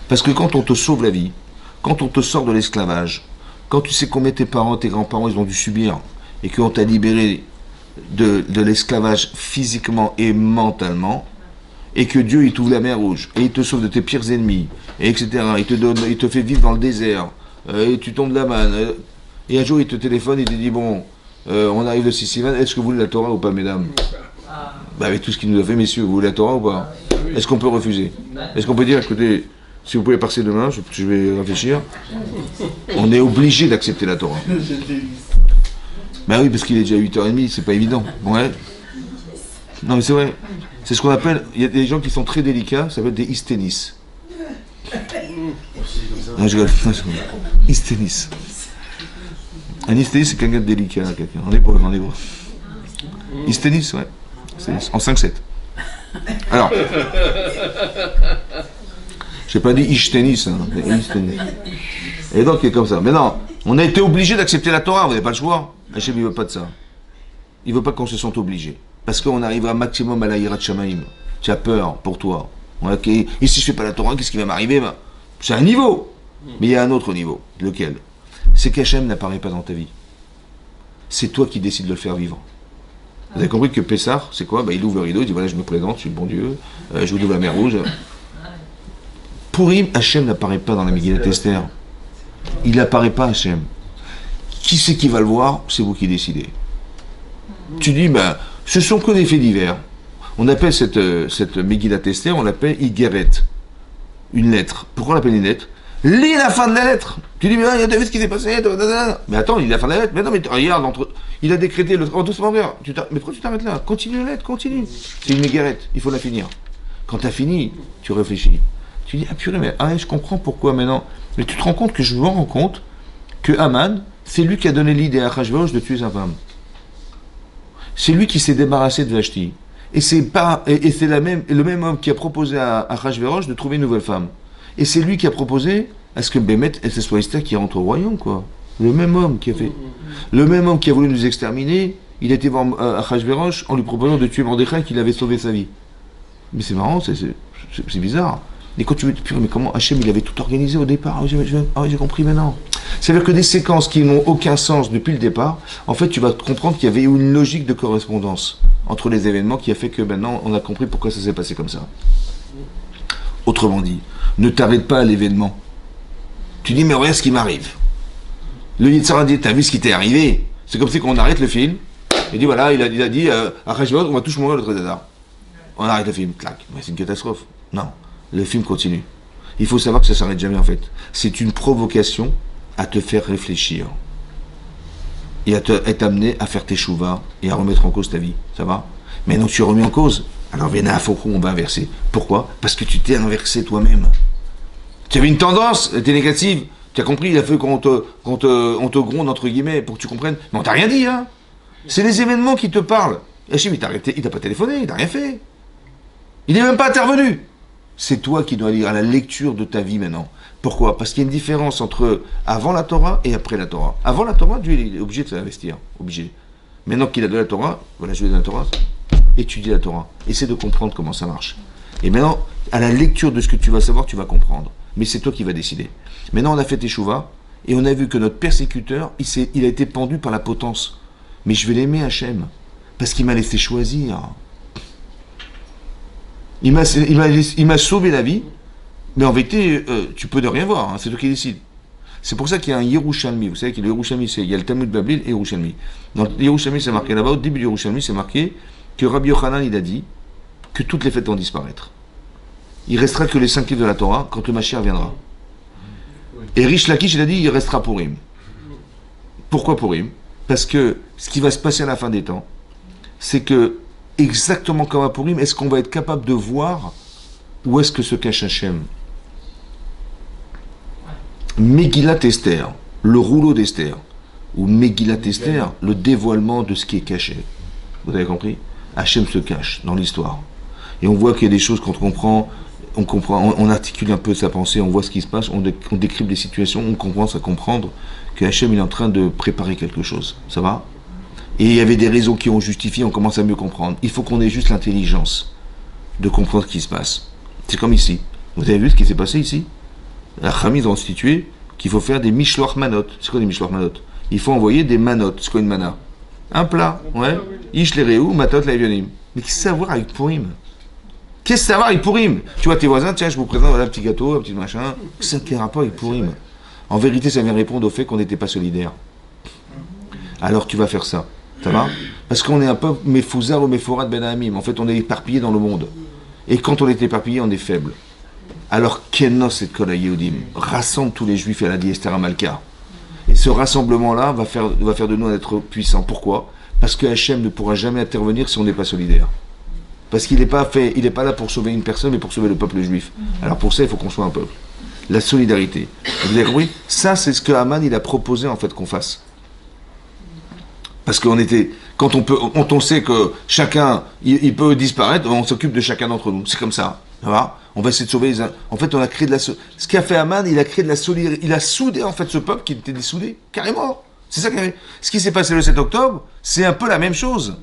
Parce que quand on te sauve la vie, quand on te sort de l'esclavage, quand tu sais combien tes parents, tes grands-parents, ils ont dû subir, et qu'on t'a libéré de l'esclavage physiquement et mentalement, et que Dieu, il t'ouvre la mer Rouge, et il te sauve de tes pires ennemis, et etc., il te fait vivre dans le désert, et tu tombes de la manne, et un jour, il te téléphone, il te dit, bon, on arrive de Sissivan, est-ce que vous voulez la Torah ou pas, mesdames? Bah, avec tout ce qu'il nous a fait, messieurs, vous voulez la Torah ou pas? Est-ce qu'on peut refuser? Est-ce qu'on peut dire, écoutez, si vous pouvez passer demain, je vais réfléchir. On est obligé d'accepter la Torah. Bah oui, parce qu'il est déjà 8h30, c'est pas évident. Ouais. Non mais c'est vrai. C'est ce qu'on appelle, il y a des gens qui sont très délicats, ça s'appelle des hysténis. Non, je rigole. Hysténis. Un hysténis, c'est quelqu'un de délicat, quelqu'un. En hébreu. Hysténis, ouais. En 5-7. Alors, j'ai pas dit Ishténis, hein, mais Hysténis. Et donc, il est comme ça. Mais non, on a été obligé d'accepter la Torah, vous n'avez pas le choix. Hachem, il veut pas de ça. Il veut pas qu'on se sente obligé. Parce qu'on arrivera maximum à la Yirat Shamaim. Tu as peur pour toi. Okay. Et si je fais pas la Torah, qu'est-ce qui va m'arriver? C'est un niveau. Mais il y a un autre niveau. Lequel? C'est qu'Hachem n'apparaît pas dans ta vie. C'est toi qui décides de le faire vivre. Vous avez compris que Pessah, c'est quoi? Il ouvre le rideau, il dit voilà, je me présente, je suis le bon Dieu, je vous ouvre la mer Rouge. Purim, Hachem n'apparaît pas dans la Megillat Esther. Il n'apparaît pas, Hachem. Qui c'est qui va le voir? C'est vous qui décidez. Tu dis, ce sont que des faits divers. On appelle cette Megillat Esther, on l'appelle Igeret. Une lettre. Pourquoi on l'appelle une lettre? Lis la fin de la lettre. Tu dis, mais il y a vu ce qui s'est passé. Mais attends, lis la fin de la lettre. Mais non, mais regarde, il a décrété le. Oh, doucement, mais pourquoi tu t'arrêtes là? Continue la lettre, continue. C'est une mégarette, il faut la finir. Quand tu as fini, tu réfléchis. Tu dis, ah purée, mais je comprends pourquoi maintenant. Mais tu te rends compte que je me rends compte que Haman, c'est lui qui a donné l'idée à Achashverosh de tuer sa femme. C'est lui qui s'est débarrassé de Vashti. Et c'est pas, et c'est le même homme qui a proposé à Achashverosh de trouver une nouvelle femme. Et c'est lui qui a proposé à ce que Bémet, et ce soit Esther qui rentre au royaume, quoi. Le même homme qui a fait. Le même homme qui a voulu nous exterminer, il a été voir Achashverosh en lui proposant de tuer Mordechai qu'il avait sauvé sa vie. Mais c'est marrant, c'est bizarre. Et quand tu veux, mais comment Hachem il avait tout organisé au départ? J'ai compris maintenant. C'est-à-dire que des séquences qui n'ont aucun sens depuis le départ, en fait tu vas comprendre qu'il y avait une logique de correspondance entre les événements qui a fait que maintenant on a compris pourquoi ça s'est passé comme ça. Autrement dit, ne t'arrête pas à l'événement. Tu dis mais regarde ce qui m'arrive. Le Yitzhar a dit, t'as vu ce qui t'est arrivé? C'est comme si qu'on arrête le film, et dit voilà, il a dit à Achashverosh, on va tous mourir le Trédadar. On arrête le film, clac. Mais c'est une catastrophe. Non, le film continue. Il faut savoir que ça ne s'arrête jamais en fait. C'est une provocation à te faire réfléchir. Et à t'amener à faire tes chouvas et à remettre en cause ta vie. Ça va? Mais non, tu es remis en cause. Alors viens à Foucault, on va inverser. Pourquoi? Parce que tu t'es inversé toi-même. Tu avais une tendance, t'es négative. Tu as compris, il a fallu qu'on te gronde entre guillemets pour que tu comprennes. Mais on t'a rien dit, hein. C'est les événements qui te parlent. Hachem, il t'a arrêté, il t'a pas téléphoné, il t'a rien fait. Il n'est même pas intervenu. C'est toi qui dois lire à la lecture de ta vie maintenant. Pourquoi? Parce qu'il y a une différence entre avant la Torah et après la Torah. Avant la Torah, Dieu il est obligé de s'investir. Obligé. Maintenant qu'il a de la Torah, voilà, je vais de la Torah, étudie la Torah. Essaie de comprendre comment ça marche. Et maintenant, à la lecture de ce que tu vas savoir, tu vas comprendre. Mais c'est toi qui vas décider. Maintenant, on a fait Teshuvah, et on a vu que notre persécuteur, il a été pendu par la potence. Mais je vais l'aimer, Hachem, parce qu'il m'a laissé choisir. Il m'a sauvé la vie, mais en vérité, tu peux ne rien voir, hein, c'est toi qui décides. C'est pour ça qu'il y a un Yerushalmi. Vous savez que le Yerushalmi, il y a le Talmud Babil et Yerushalmi. Dans le Yerushalmi, c'est marqué là-bas, au début du Yerushalmi, c'est marqué que Rabbi Yochanan, il a dit que toutes les fêtes vont disparaître. Il restera que les 5 livres de la Torah quand le Mashiach viendra. Et Rish Lakish, il a dit, il restera Purim. Pourquoi Purim? Parce que ce qui va se passer à la fin des temps, c'est que, exactement comme à Purim, est-ce qu'on va être capable de voir où est-ce que se cache Hachem? Megillat Esther, le rouleau d'Esther, ou Megillat Esther, le dévoilement de ce qui est caché. Vous avez compris? Hachem se cache dans l'histoire. Et on voit qu'il y a des choses qu'on comprend, on articule un peu sa pensée, on voit ce qui se passe, on décrit des situations, on commence à comprendre que Hachem il est en train de préparer quelque chose. Ça va? Et il y avait des raisons qui ont justifié, on commence à mieux comprendre. Il faut qu'on ait juste l'intelligence de comprendre ce qui se passe. C'est comme ici. Vous avez vu ce qui s'est passé ici? La Khamid a institué qu'il faut faire des mishloach manot. C'est quoi des mishloach manot? Il faut envoyer des manot. C'est quoi une mana? Un plat, ouais. Ish l'ereu, matot l'aivionim. Mais qu'est-ce que ça a à voir avec Purim? Qu'est-ce que ça a à voir avec Purim? Tu vois tes voisins, tiens, je vous présente un petit gâteau, un petit machin. Qu'est-ce que ça a rapport avec Purim? En vérité, ça vient répondre au fait qu'on n'était pas solidaires. Alors tu vas faire ça. Ça va? Parce qu'on est un peu Mefouzar ou Meforat Ben Hamim. En fait, on est éparpillé dans le monde. Et quand on est éparpillé, on est faible. Alors, Kenos et Kol HaYehudim, rassemble tous les Juifs, elle a dit Esther Amalka. Et ce rassemblement-là va faire de nous un être puissant. Pourquoi? Parce que Hachem ne pourra jamais intervenir si on n'est pas solidaire. Parce qu'il n'est pas là pour sauver une personne, mais pour sauver le peuple juif. Alors pour ça, il faut qu'on soit un peuple. La solidarité. Vous avez compris? Ça, c'est ce que Haman il a proposé en fait qu'on fasse. Parce qu'on était, quand on sait que chacun, il peut disparaître, on s'occupe de chacun d'entre nous. C'est comme ça. On va essayer de sauver les uns. En fait, on a créé de la solidarité. Ce qu'a fait Haman, il a créé de la solidarité. Il a soudé en fait ce peuple qui était dissoudé, carrément. C'est ça qui arrive. Ce qui s'est passé le 7 octobre, c'est un peu la même chose.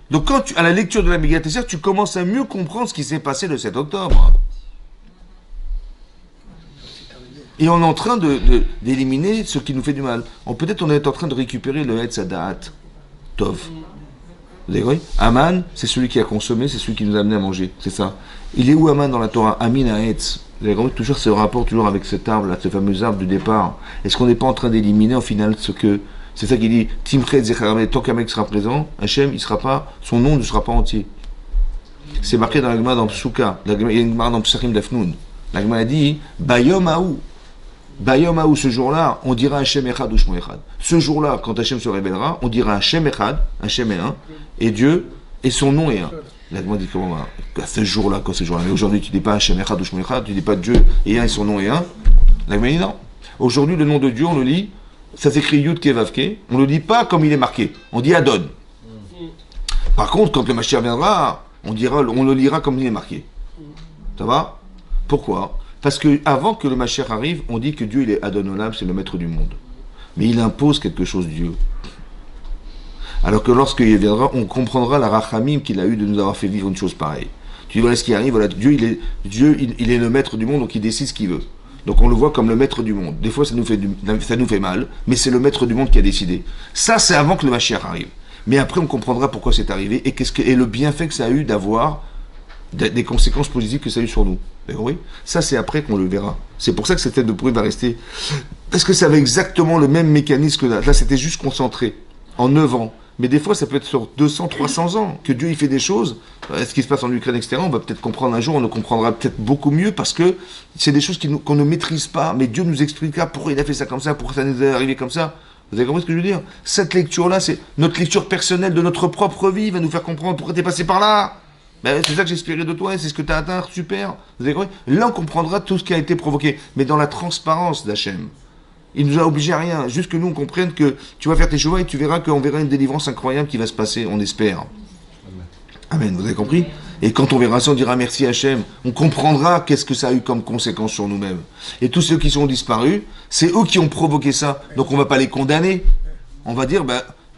Donc à la lecture de la Megillat Esther, tu commences à mieux comprendre ce qui s'est passé le 7 octobre. Et on est en train d'éliminer ce qui nous fait du mal. Peut-être on est en train de récupérer le Etz Hadaat Tov. Vous avez compris? Haman, c'est celui qui a consommé, c'est celui qui nous a amené à manger. C'est ça. Il est où Haman dans la Torah? Amin Haetz. Vous avez compris? Toujours ce rapport, toujours avec cet arbre-là, ce fameux arbre du départ. Est-ce qu'on n'est pas en train d'éliminer, au final, ce que... C'est ça qu'il dit, Timchet Zecharame, tant qu'un mec sera présent, Hachem, son nom ne sera pas entier. C'est marqué dans la Gemara dans Psuka, il y a une Gemara dans Psachim d'Afnoun. La Gemara a dit, Bayom Haou, ce jour-là, on dira Hachem Echad ou Shmo Echad. Ce jour-là, quand Hachem se révélera, on dira Hachem Echad, Hachem est un, et Dieu, et son nom est un. La Gemara dit comment? Ce jour-là, mais aujourd'hui tu dis pas Hachem Echad ou Shmo Echad, tu dis pas Dieu est un et son nom est un. La Gemara dit non. Aujourd'hui, le nom de Dieu, on le lit, ça s'écrit Yud Kevavke, on ne le dit pas comme il est marqué, on dit Adon. Par contre, quand le Mashiach viendra, On le lira comme il est marqué. Ça va? Pourquoi? Parce que avant que le Mashiach arrive, on dit que Dieu il est Adon Olam, c'est le maître du monde. Mais il impose quelque chose, Dieu. Alors que lorsqu'il viendra, on comprendra la rachamim qu'il a eu de nous avoir fait vivre une chose pareille. Tu dis voilà ce qui arrive, voilà, Dieu il est le maître du monde, donc il décide ce qu'il veut. Donc on le voit comme le maître du monde. Des fois ça nous fait mal, mais c'est le maître du monde qui a décidé. Ça c'est avant que le Mashiach arrive. Mais après on comprendra pourquoi c'est arrivé et le bienfait que ça a eu d'avoir des conséquences positives que ça a eu sur nous. Vous oui, ça c'est après qu'on le verra. C'est pour ça que cette fête de Pourim va rester. Parce que ça avait exactement le même mécanisme que là. Là c'était juste concentré en 9 ans. Mais des fois ça peut être sur 200, 300 ans que Dieu il fait des choses. Ce qui se passe en Ukraine, etc. On va peut-être comprendre un jour, on le comprendra peut-être beaucoup mieux parce que c'est des choses qu'on ne maîtrise pas. Mais Dieu nous expliquera pourquoi il a fait ça comme ça, pourquoi ça nous est arrivé comme ça. Vous avez compris ce que je veux dire? Cette lecture-là, c'est notre lecture personnelle de notre propre vie, va nous faire comprendre pourquoi tu es passé par là. Ben, c'est ça que j'espérais de toi, c'est ce que tu as atteint, super. Vous avez compris? Là, on comprendra tout ce qui a été provoqué, mais dans la transparence d'Hachem. Il nous a obligé à rien, juste que nous, on comprenne que tu vas faire tes chevaux et tu verras qu'on verra une délivrance incroyable qui va se passer, on espère. Amen, vous avez compris? Et quand on verra ça, on dira merci Hachem. On comprendra qu'est-ce que ça a eu comme conséquence sur nous-mêmes. Et tous ceux qui sont disparus, c'est eux qui ont provoqué ça. Donc on ne va pas les condamner. On va dire,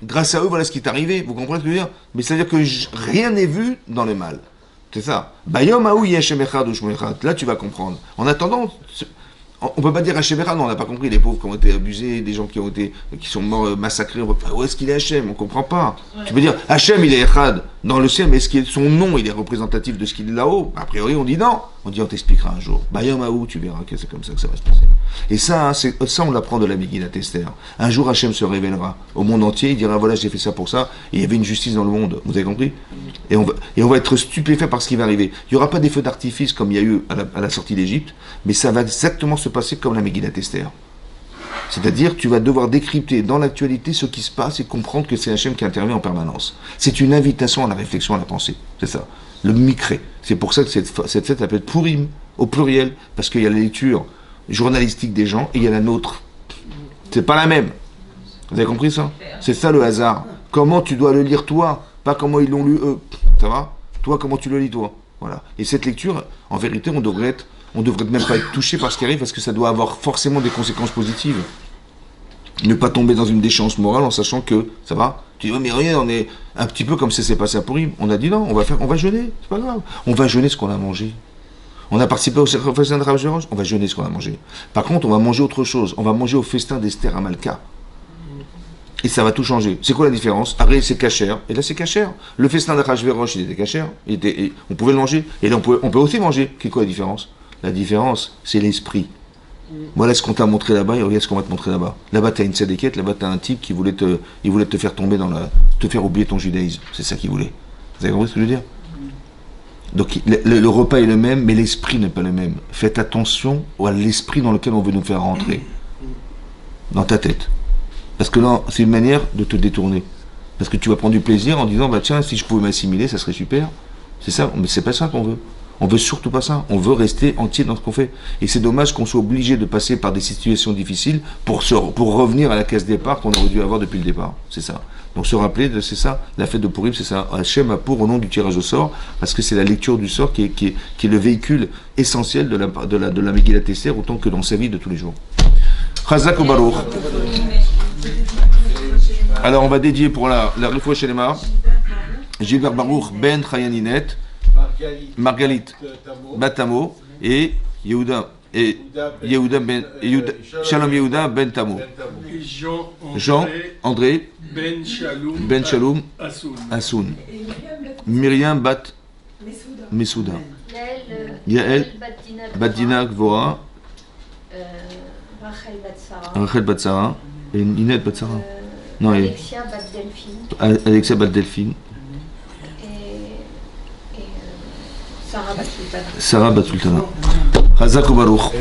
grâce à eux, voilà ce qui est arrivé. Vous comprenez ce que je veux dire? Mais c'est-à-dire que rien n'est vu dans le mal. C'est ça. Là, tu vas comprendre. En attendant, on ne peut pas dire Hachem Echad, non, on n'a pas compris. Les pauvres qui ont été abusés, des gens qui sont morts massacrés. Où est-ce qu'il est Hachem? On ne comprend pas. Tu peux dire Hachem, il est Echad dans le ciel, mais est-ce que son nom, il est représentatif de ce qu'il est là-haut? A priori, on dit non. On dit on t'expliquera un jour. Bayom Aou, tu verras que c'est comme ça que ça va se passer. Et ça, on l'apprend de la Megillat Esther. Un jour, Hachem se révélera au monde entier. Il dira voilà, j'ai fait ça pour ça. Et il y avait une justice dans le monde. Vous avez compris? Et on va être stupéfait par ce qui va arriver. Il n'y aura pas des feux d'artifice comme il y a eu à la sortie d'Égypte, mais ça va exactement se passer comme la Megillat Esther. C'est-à-dire, tu vas devoir décrypter dans l'actualité ce qui se passe et comprendre que c'est Hachem qui intervient en permanence. C'est une invitation à la réflexion, à la pensée. C'est ça. Le micré. C'est pour ça que cette fête s'appelle Pourim, au pluriel, parce qu'il y a la lecture journalistique des gens et il y a la nôtre. C'est pas la même. Vous avez compris ça? C'est ça le hasard. Comment tu dois le lire toi, pas comment ils l'ont lu eux. Ça va? Toi, comment tu le lis toi? Voilà. Et cette lecture, en vérité, on devrait même pas être touché par ce qui arrive parce que ça doit avoir forcément des conséquences positives. Ne pas tomber dans une déchéance morale en sachant que, ça va? Tu dis, oh, mais rien, on est un petit peu comme ça s'est passé à Pourim. On a dit non, on va jeûner, c'est pas grave. On va jeûner ce qu'on a mangé. On a participé au sacrifice de Rav Gerosh, on va jeûner ce qu'on a mangé. Par contre, on va manger autre chose. On va manger au festin d'Esther à Malka. Et ça va tout changer. C'est quoi la différence? Arrête, c'est cachère. Et là, c'est cachère. Le festin de Rav Gerosh, il était cachère. On pouvait le manger. Et là, on peut aussi manger. Qu'est quoi la différence? La différence, c'est l'esprit. Voilà ce qu'on t'a montré là-bas et regarde ce qu'on va te montrer là-bas. Là-bas, tu as une sédéquette, là-bas, tu as un type qui voulait te faire tomber te faire oublier ton judaïsme. C'est ça qu'il voulait. Vous avez compris ce que je veux dire? Donc, le repas est le même, mais l'esprit n'est pas le même. Faites attention à l'esprit dans lequel on veut nous faire rentrer. Dans ta tête. Parce que là, c'est une manière de te détourner. Parce que tu vas prendre du plaisir en disant, tiens, si je pouvais m'assimiler, ça serait super. C'est ça, mais c'est pas ça qu'on veut. On veut surtout pas ça. On veut rester entier dans ce qu'on fait. Et c'est dommage qu'on soit obligé de passer par des situations difficiles pour revenir à la case départ qu'on aurait dû avoir depuis le départ. C'est ça. Donc se rappeler, c'est ça, la fête de Pourim, c'est ça. Hachem a pour au nom du tirage au sort, parce que c'est la lecture du sort qui est le véhicule essentiel de la Megillat Esther, autant que dans sa vie de tous les jours. Chazak ou Baruch. Alors on va dédier pour la Refoua Shelema, Gilbert Baruch Ben Chayaninet, Margalit Batamo et Yehuda Shalom Yehuda Ben Tamo. Jean André Ben Shalom Assoun. Myriam Bat Mesouda. Yael Bat-Dina Gvora. Rachel Bat-Sara. Et Ninette Bat-Sara. Non, Alexia Bat-Delphine. Sarah Bat-Sultana. Chazak ou Baruch.